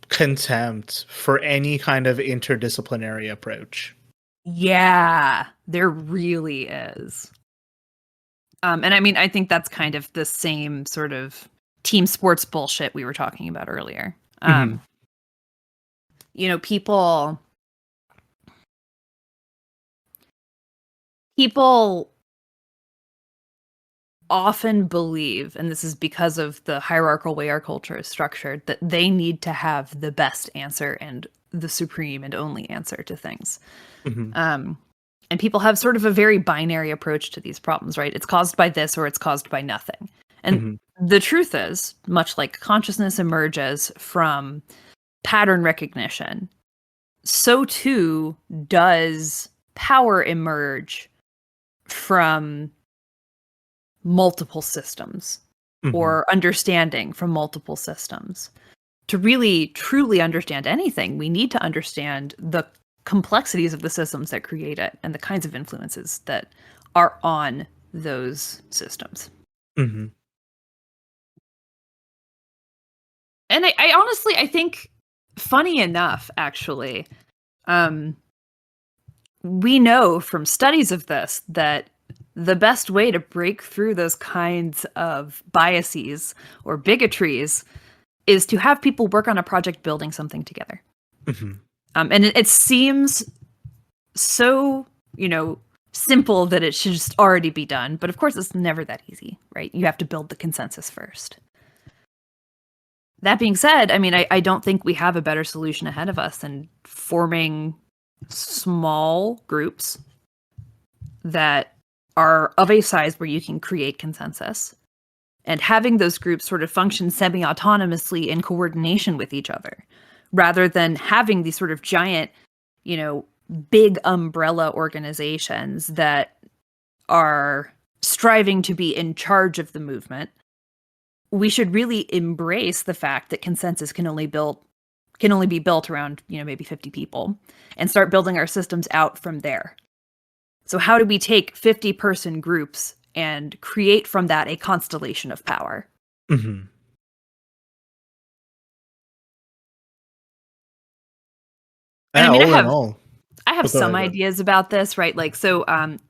contempt for any kind of interdisciplinary approach. Yeah, there really is. And I mean, I think that's kind of the same sort of team sports bullshit we were talking about earlier. You know, people often believe, and this is because of the hierarchical way our culture is structured, that they need to have the best answer and the supreme and only answer to things. And people have sort of a very binary approach to these problems, right? It's caused by this or it's caused by nothing. And the truth is, much like consciousness emerges from pattern recognition, so too does power emerge from multiple systems or understanding from multiple systems. To really, truly understand anything, we need to understand the complexities of the systems that create it and the kinds of influences that are on those systems. And I honestly, I think, funny enough, actually, we know from studies of this that the best way to break through those kinds of biases or bigotries is to have people work on a project building something together. And it seems so, you know, simple that it should just already be done. But of course, it's never that easy, right? You have to build the consensus first. That being said, I mean, I don't think we have a better solution ahead of us than forming small groups that are of a size where you can create consensus and having those groups sort of function semi-autonomously in coordination with each other, rather than having these sort of giant, you know, big umbrella organizations that are striving to be in charge of the movement. We should really embrace the fact that consensus can only be built around, you know, maybe 50 people, and start building our systems out from there. So how do we take 50-person groups and create from that a constellation of power? And I mean, I have some ideas about this, right? Like, so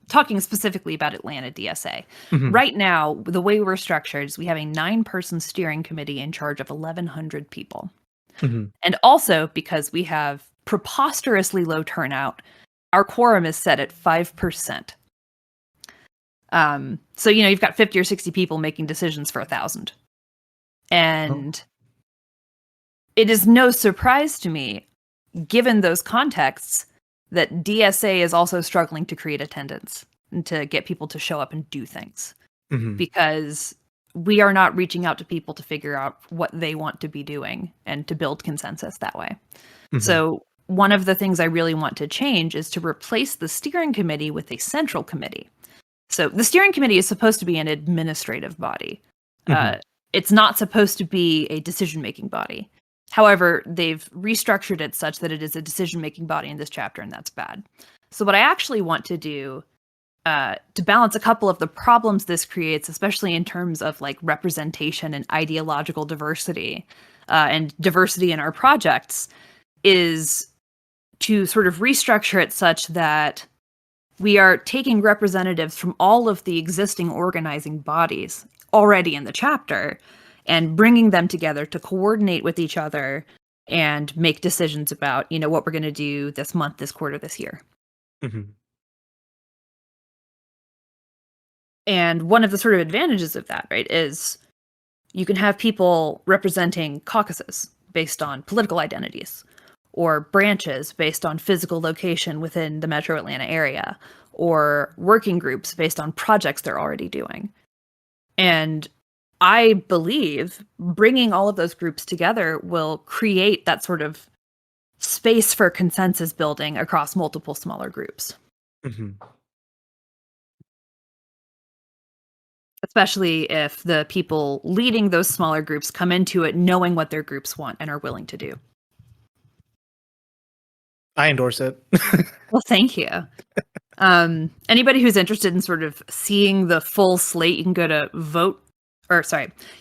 talking specifically about Atlanta DSA, right now, the way we're structured is we have a 9-person steering committee in charge of 1,100 people. And also, because we have preposterously low turnout, our quorum is set at 5%. So, you know, you've got 50 or 60 people making decisions for 1,000. And it is no surprise to me, given those contexts, that DSA is also struggling to create attendance and to get people to show up and do things. Because we are not reaching out to people to figure out what they want to be doing and to build consensus that way. So one of the things I really want to change is to replace the steering committee with a central committee. So the steering committee is supposed to be an administrative body. It's not supposed to be a decision-making body. However, they've restructured it such that it is a decision-making body in this chapter, and that's bad. So what I actually want to do to balance a couple of the problems this creates, especially in terms of like representation and ideological diversity and diversity in our projects, is to sort of restructure it such that we are taking representatives from all of the existing organizing bodies already in the chapter and bringing them together to coordinate with each other and make decisions about, what we're going to do this month, this quarter, this year. Mm-hmm. And one of the sort of advantages of that, right, is you can have people representing caucuses based on political identities, or branches based on physical location within the metro Atlanta area, or working groups based on projects they're already doing. And I believe bringing all of those groups together will create that sort of space for consensus building across multiple smaller groups. Mm-hmm. Especially if the people leading those smaller groups come into it knowing what their groups want and are willing to do. I endorse it. Well, thank you. Anybody who's interested in sort of seeing the full slate, you can go to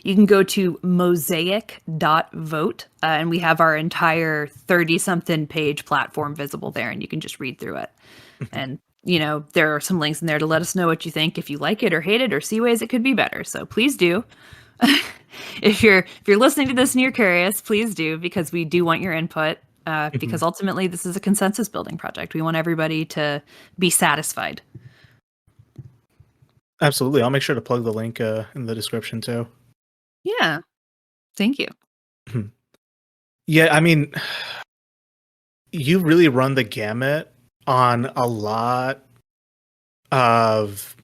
you can go to mosaic.vote, and we have our entire 30-something page platform visible there, and you can just read through it. And there are some links in there to let us know what you think, if you like it or hate it or see ways it could be better. So please do. If you're listening to this and you're curious, please do, because we do want your input. Because ultimately this is a consensus building project. We want everybody to be satisfied. Absolutely. I'll make sure to plug the link in the description too. Yeah. Thank you. Yeah, I mean, you really run the gamut on a lot of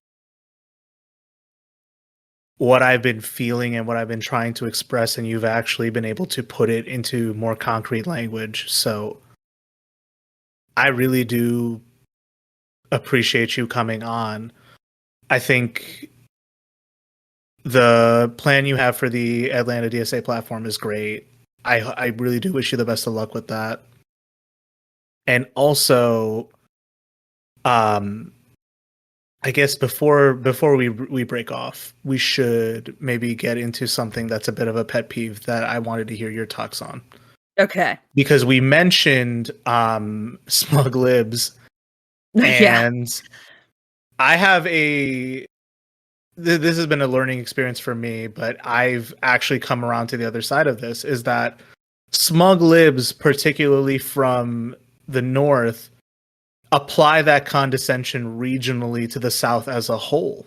what I've been feeling and what I've been trying to express, and you've actually been able to put it into more concrete language. So I really do appreciate you coming on. I think the plan you have for the Atlanta DSA platform is great. I really do wish you the best of luck with that. And also, I guess before we break off, we should maybe get into something that's a bit of a pet peeve that I wanted to hear your talks on. Okay. Because we mentioned smug libs, and I have this has been a learning experience for me, but I've actually come around to the other side of this, is that smug libs, particularly from the North, apply that condescension regionally to the South as a whole.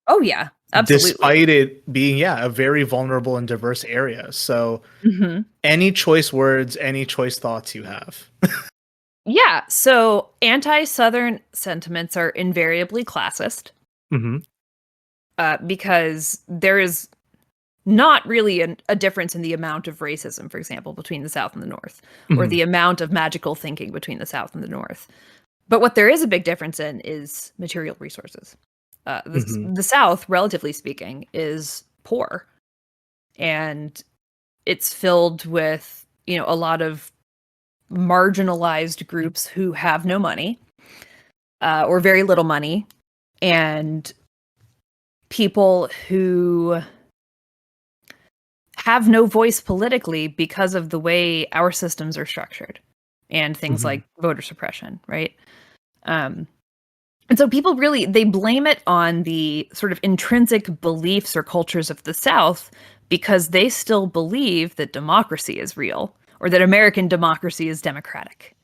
Oh yeah, absolutely. Despite it being, a very vulnerable and diverse area. So any choice words, any choice thoughts you have? Yeah, so anti-Southern sentiments are invariably classist. Because there is not really a difference in the amount of racism, for example, between the South and the North, or the amount of magical thinking between the South and the North. But what there is a big difference in is material resources. The South, relatively speaking, is poor. And it's filled with, a lot of marginalized groups who have no money, or very little money, and people who have no voice politically because of the way our systems are structured and things like voter suppression, right? And so people they blame it on the sort of intrinsic beliefs or cultures of the South because they still believe that democracy is real, or that American democracy is democratic.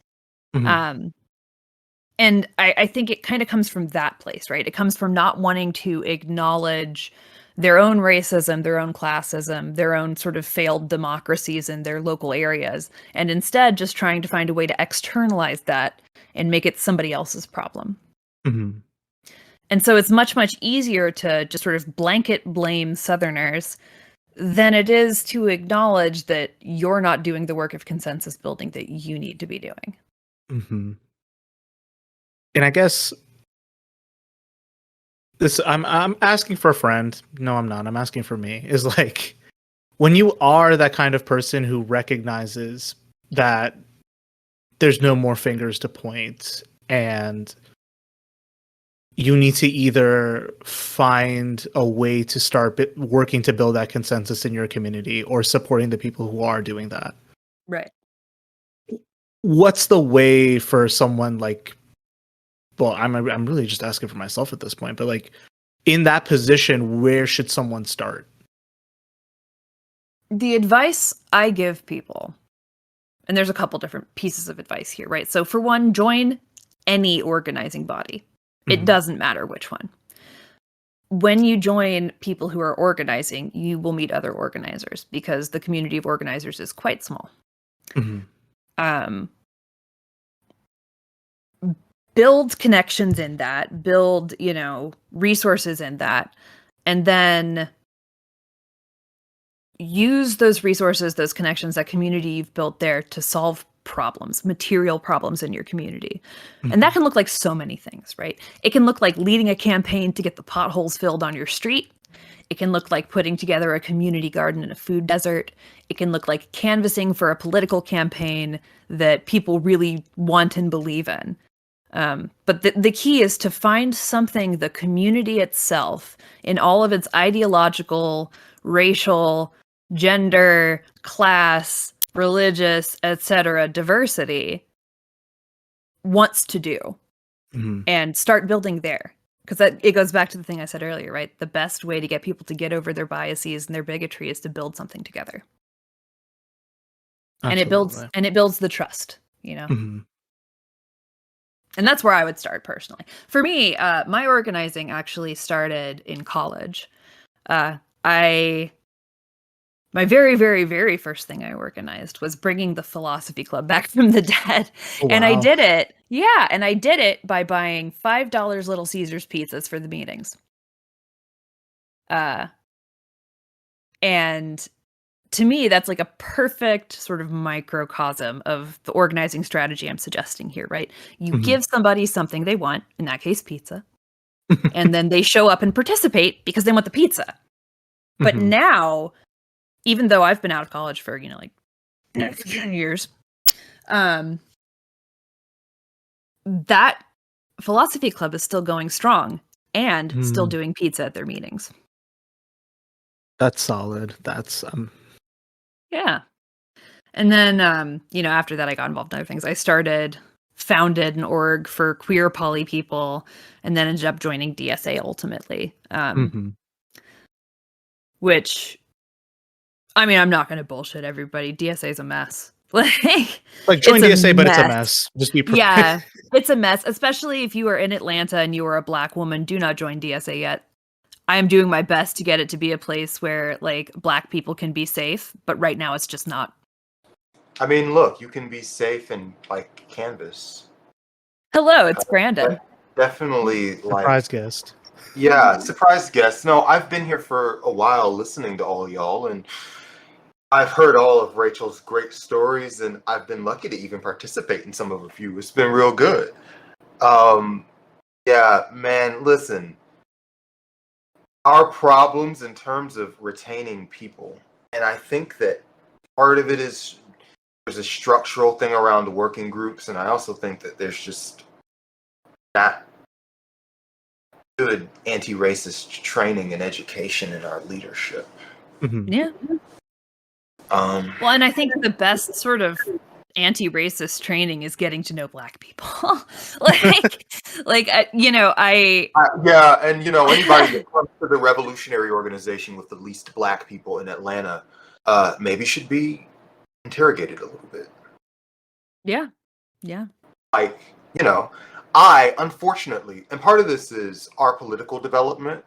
And I think it kind of comes from that place, right? It comes from not wanting to acknowledge their own racism, their own classism, their own sort of failed democracies in their local areas, and instead just trying to find a way to externalize that and make it somebody else's problem. And so it's much, much easier to just sort of blanket blame Southerners than it is to acknowledge that you're not doing the work of consensus building that you need to be doing. And I guess I'm asking for a friend. No, I'm not. I'm asking for me. Is like, when you are that kind of person who recognizes that there's no more fingers to point, and you need to either find a way to start working to build that consensus in your community or supporting the people who are doing that. Right. What's the way for someone like, well, I'm really just asking for myself at this point, but like in that position, where should someone start? The advice I give people, and there's a couple different pieces of advice here, right? So for one, join any organizing body. It doesn't matter which one. When you join people who are organizing, you will meet other organizers because the community of organizers is quite small. Build connections in that, build, resources in that, and then use those resources, those connections, that community you've built there to solve problems, material problems in your community. And that can look like so many things, right? It can look like leading a campaign to get the potholes filled on your street. It can look like putting together a community garden in a food desert. It can look like canvassing for a political campaign that people really want and believe in. But the key is to find something the community itself, in all of its ideological, racial, gender, class, religious, etc., diversity, wants to do, and start building there. Because it goes back to the thing I said earlier, right? The best way to get people to get over their biases and their bigotry is to build something together. Absolutely. And it builds the trust, And that's where I would start personally. For me, my organizing actually started in college. My very, very, very first thing I organized was bringing the philosophy club back from the dead. Oh, wow. And I did it. Yeah. And I did it by buying $5 Little Caesars pizzas for the meetings. And to me, that's like a perfect sort of microcosm of the organizing strategy I'm suggesting here, right? You give somebody something they want, in that case, pizza. And then they show up and participate because they want the pizza. But now, even though I've been out of college for, 10 years, that philosophy club is still going strong and still doing pizza at their meetings. That's solid. That's Yeah. And then, after that, I got involved in other things. I founded an org for queer poly people, and then ended up joining DSA ultimately. Which, I mean, I'm not going to bullshit everybody. DSA is a mess. Like join DSA, but it's a mess. Just be prepared. Yeah, it's a mess, especially if you are in Atlanta and you are a Black woman. Do not join DSA yet. I am doing my best to get it to be a place where Black people can be safe, but right now it's just not. I mean, look, you can be safe in Canvas. Hello, it's Brandon. Definitely surprise guest. Yeah, surprise guest. No, I've been here for a while listening to all y'all, and I've heard all of Rachel's great stories, and I've been lucky to even participate in some of a few. It's been real good. Yeah, man, listen. Our problems in terms of retaining people, and I think that part of it is there's a structural thing around working groups, and I also think that there's just not good anti-racist training and education in our leadership. Yeah. Well, and I think the best sort of anti-racist training is getting to know Black people. Yeah, and anybody that comes to the revolutionary organization with the least Black people in Atlanta, maybe should be interrogated a little bit. Yeah. I unfortunately, and part of this is our political development.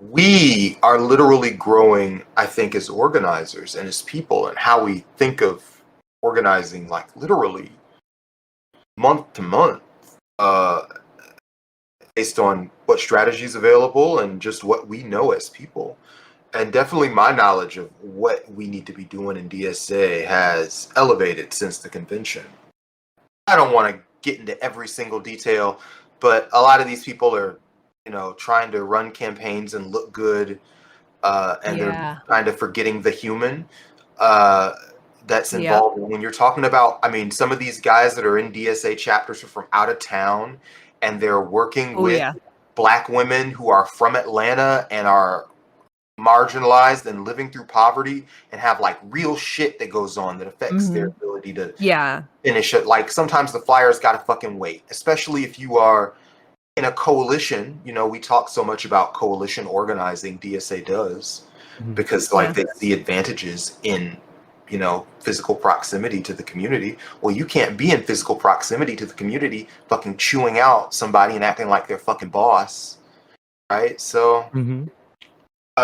We are literally growing, I think, as organizers and as people, and how we think of organizing, literally month to month, based on what strategies available and just what we know as people. And definitely my knowledge of what we need to be doing in DSA has elevated since the convention. I don't want to get into every single detail, but a lot of these people are trying to run campaigns and look good, and they're kind of forgetting the human that's involved. When you're talking about, some of these guys that are in DSA chapters are from out of town, and they're working Oh with yeah. Black women who are from Atlanta and are marginalized and living through poverty and have like real shit that goes on that affects their ability to Yeah. finish it. Like sometimes the flyers gotta fucking wait, especially if you are in a coalition. You know, we talk so much about coalition organizing, DSA does, because like they see advantages in, you know, physical proximity to the community. Well, you can't be in physical proximity to the community fucking chewing out somebody and acting like they're fucking boss, right? So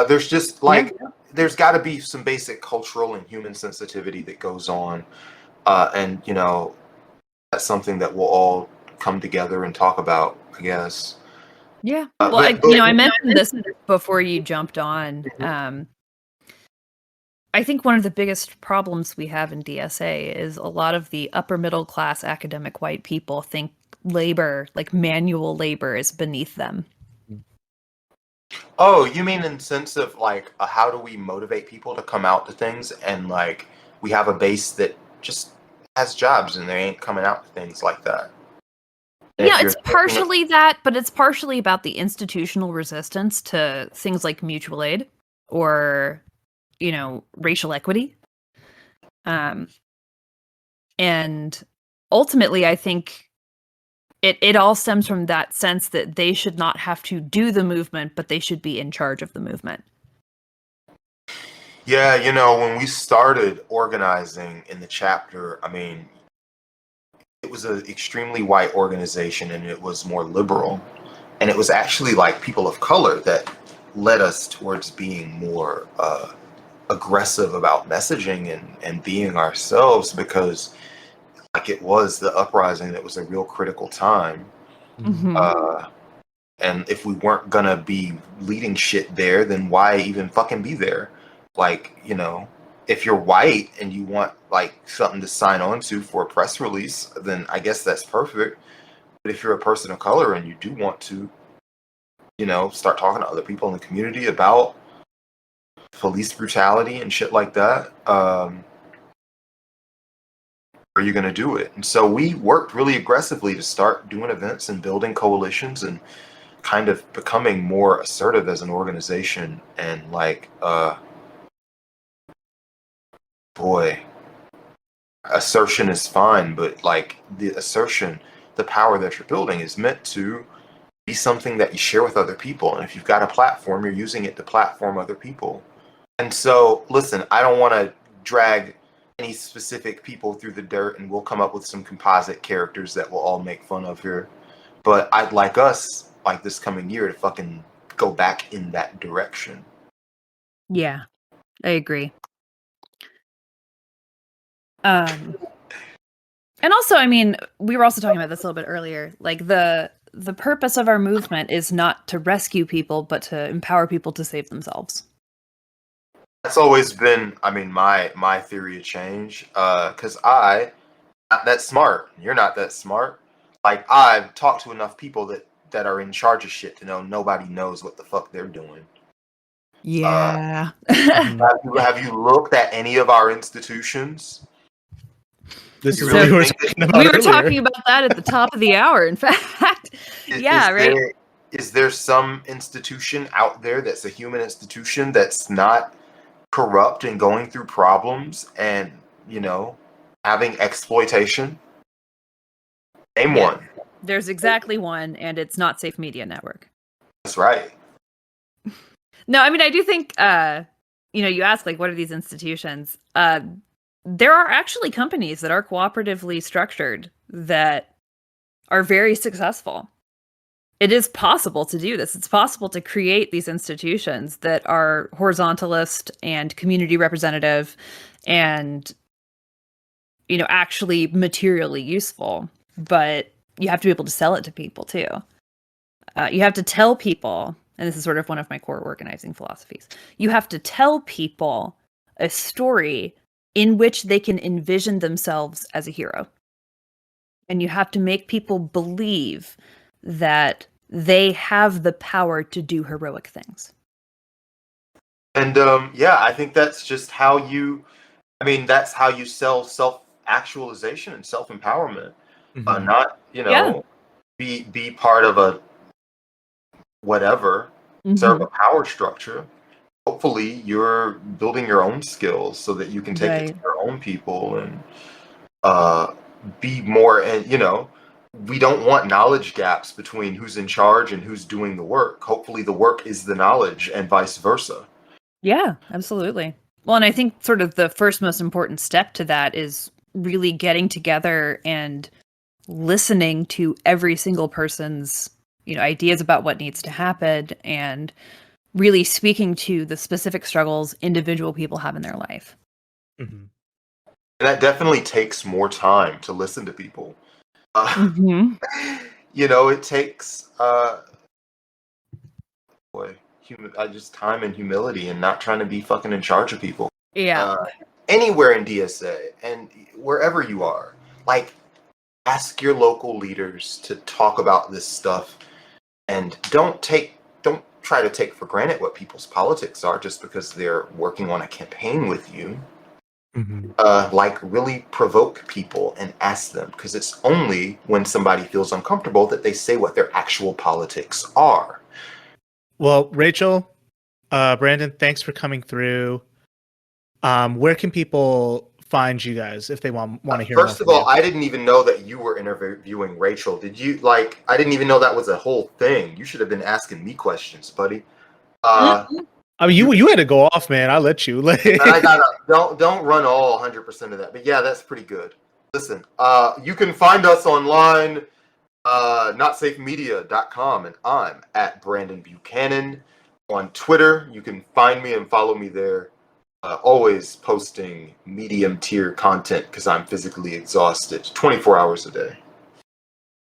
there's just like there's got to be some basic cultural and human sensitivity that goes on, and you know, that's something that we'll all come together and talk about, I guess. Yeah. Well, I mentioned this before you jumped on. I think one of the biggest problems we have in DSA is a lot of the upper middle class academic white people think labor, like manual labor, is beneath them. Oh, you mean in sense of like how do we motivate people to come out to things, and like we have a base that just has jobs and they ain't coming out to things like that. And Yeah, it's partially that, but it's partially about the institutional resistance to things like mutual aid or, you know, racial equity. And ultimately, I think it all stems from that sense that they should not have to do the movement, but they should be in charge of the movement. Yeah, you know, when we started organizing in the chapter, I mean, it was an extremely white organization and it was more liberal. And it was actually like people of color that led us towards being more aggressive about messaging and being ourselves, because like it was the uprising that was a real critical time. And if we weren't gonna be leading shit there, then why even fucking be there? Like, you know, if you're white and you want like something to sign on to for a press release, then I guess that's perfect. But if you're a person of color and you do want to, you know, start talking to other people in the community about police brutality and shit like that, are you going to do it? And so we worked really aggressively to start doing events and building coalitions and kind of becoming more assertive as an organization. And like, boy, assertion is fine, but like the assertion, the power that you're building is meant to be something that you share with other people. And if you've got a platform, you're using it to platform other people. And so, listen, I don't want to drag any specific people through the dirt, and we'll come up with some composite characters that we'll all make fun of here. But I'd like us, like this coming year, to fucking go back in that direction. Yeah, I agree. And also, I mean, we were also talking about this a little bit earlier. Like the purpose of our movement is not to rescue people, but to empower people to save themselves. That's always been, I mean, my theory of change. Because I'm not that smart. You're not that smart. Like I've talked to enough people that are in charge of shit to know nobody knows what the fuck they're doing. Yeah. Have you looked at any of our institutions? This is what we were talking about. We were talking about that at the top of the hour, in fact. Is there some institution out there that's a human institution that's not corrupt and going through problems and, you know, having exploitation? Name one. There's exactly one, and it's Not Safe Media Network. That's right. No, I mean, I do think, you know, you ask, like, what are these institutions? There are actually companies that are cooperatively structured that are very successful. It is possible to do this. It's possible to create these institutions that are horizontalist and community representative and, you know, actually materially useful. But you have to be able to sell it to people, too. You have to tell people, and this is sort of one of my core organizing philosophies, you have to tell people a story in which they can envision themselves as a hero. And you have to make people believe that they have the power to do heroic things. And yeah, I think that's just how you, I mean, that's how you sell self-actualization and self-empowerment. Not, you know, be part of a whatever, serve a power structure. Hopefully you're building your own skills so that you can take it to your own people and be more, and we don't want knowledge gaps between who's in charge and who's doing the work. Hopefully the work is the knowledge and vice versa. Yeah, absolutely. Well, and I think sort of the first most important step to that is really getting together and listening to every single person's, ideas about what needs to happen, and really speaking to the specific struggles individual people have in their life. Mm-hmm. And that definitely takes more time to listen to people. It takes time and humility, and not trying to be fucking in charge of people. Yeah. Anywhere in DSA and wherever you are, like, ask your local leaders to talk about this stuff, and don't try to take for granted what people's politics are just because they're working on a campaign with you. Like, really provoke people and ask them, because it's only when somebody feels uncomfortable that they say what their actual politics are. Well, Rachel, Brandon, thanks for coming through. Where can people find you guys if they want to hear? First of all, I didn't even know that you were interviewing Rachel. Did you? I didn't even know that was a whole thing. You should have been asking me questions, buddy. I mean, you had to go off, man. I'll let you. Don't run all 100% of that. But yeah, that's pretty good. Listen, you can find us online, notsafemedia.com, and I'm at Brandyn Buchanan on Twitter. You can find me and follow me there. Always posting medium tier content because I'm physically exhausted 24 hours a day.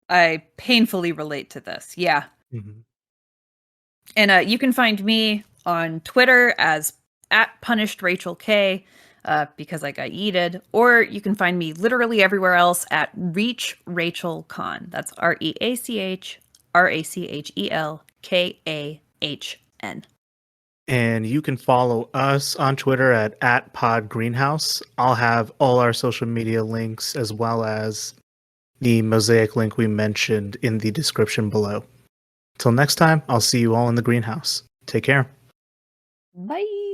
I painfully relate to this. Yeah. And you can find me on Twitter as @PunishedRachelK, because I got yeeted, or you can find me literally everywhere else at Reach Rachel Kahn. That's ReachRachelKahn. And you can follow us on Twitter at @PodGreenhouse. I'll have all our social media links as well as the Mosaic link we mentioned in the description below. Till next time, I'll see you all in the greenhouse. Take care. Bye.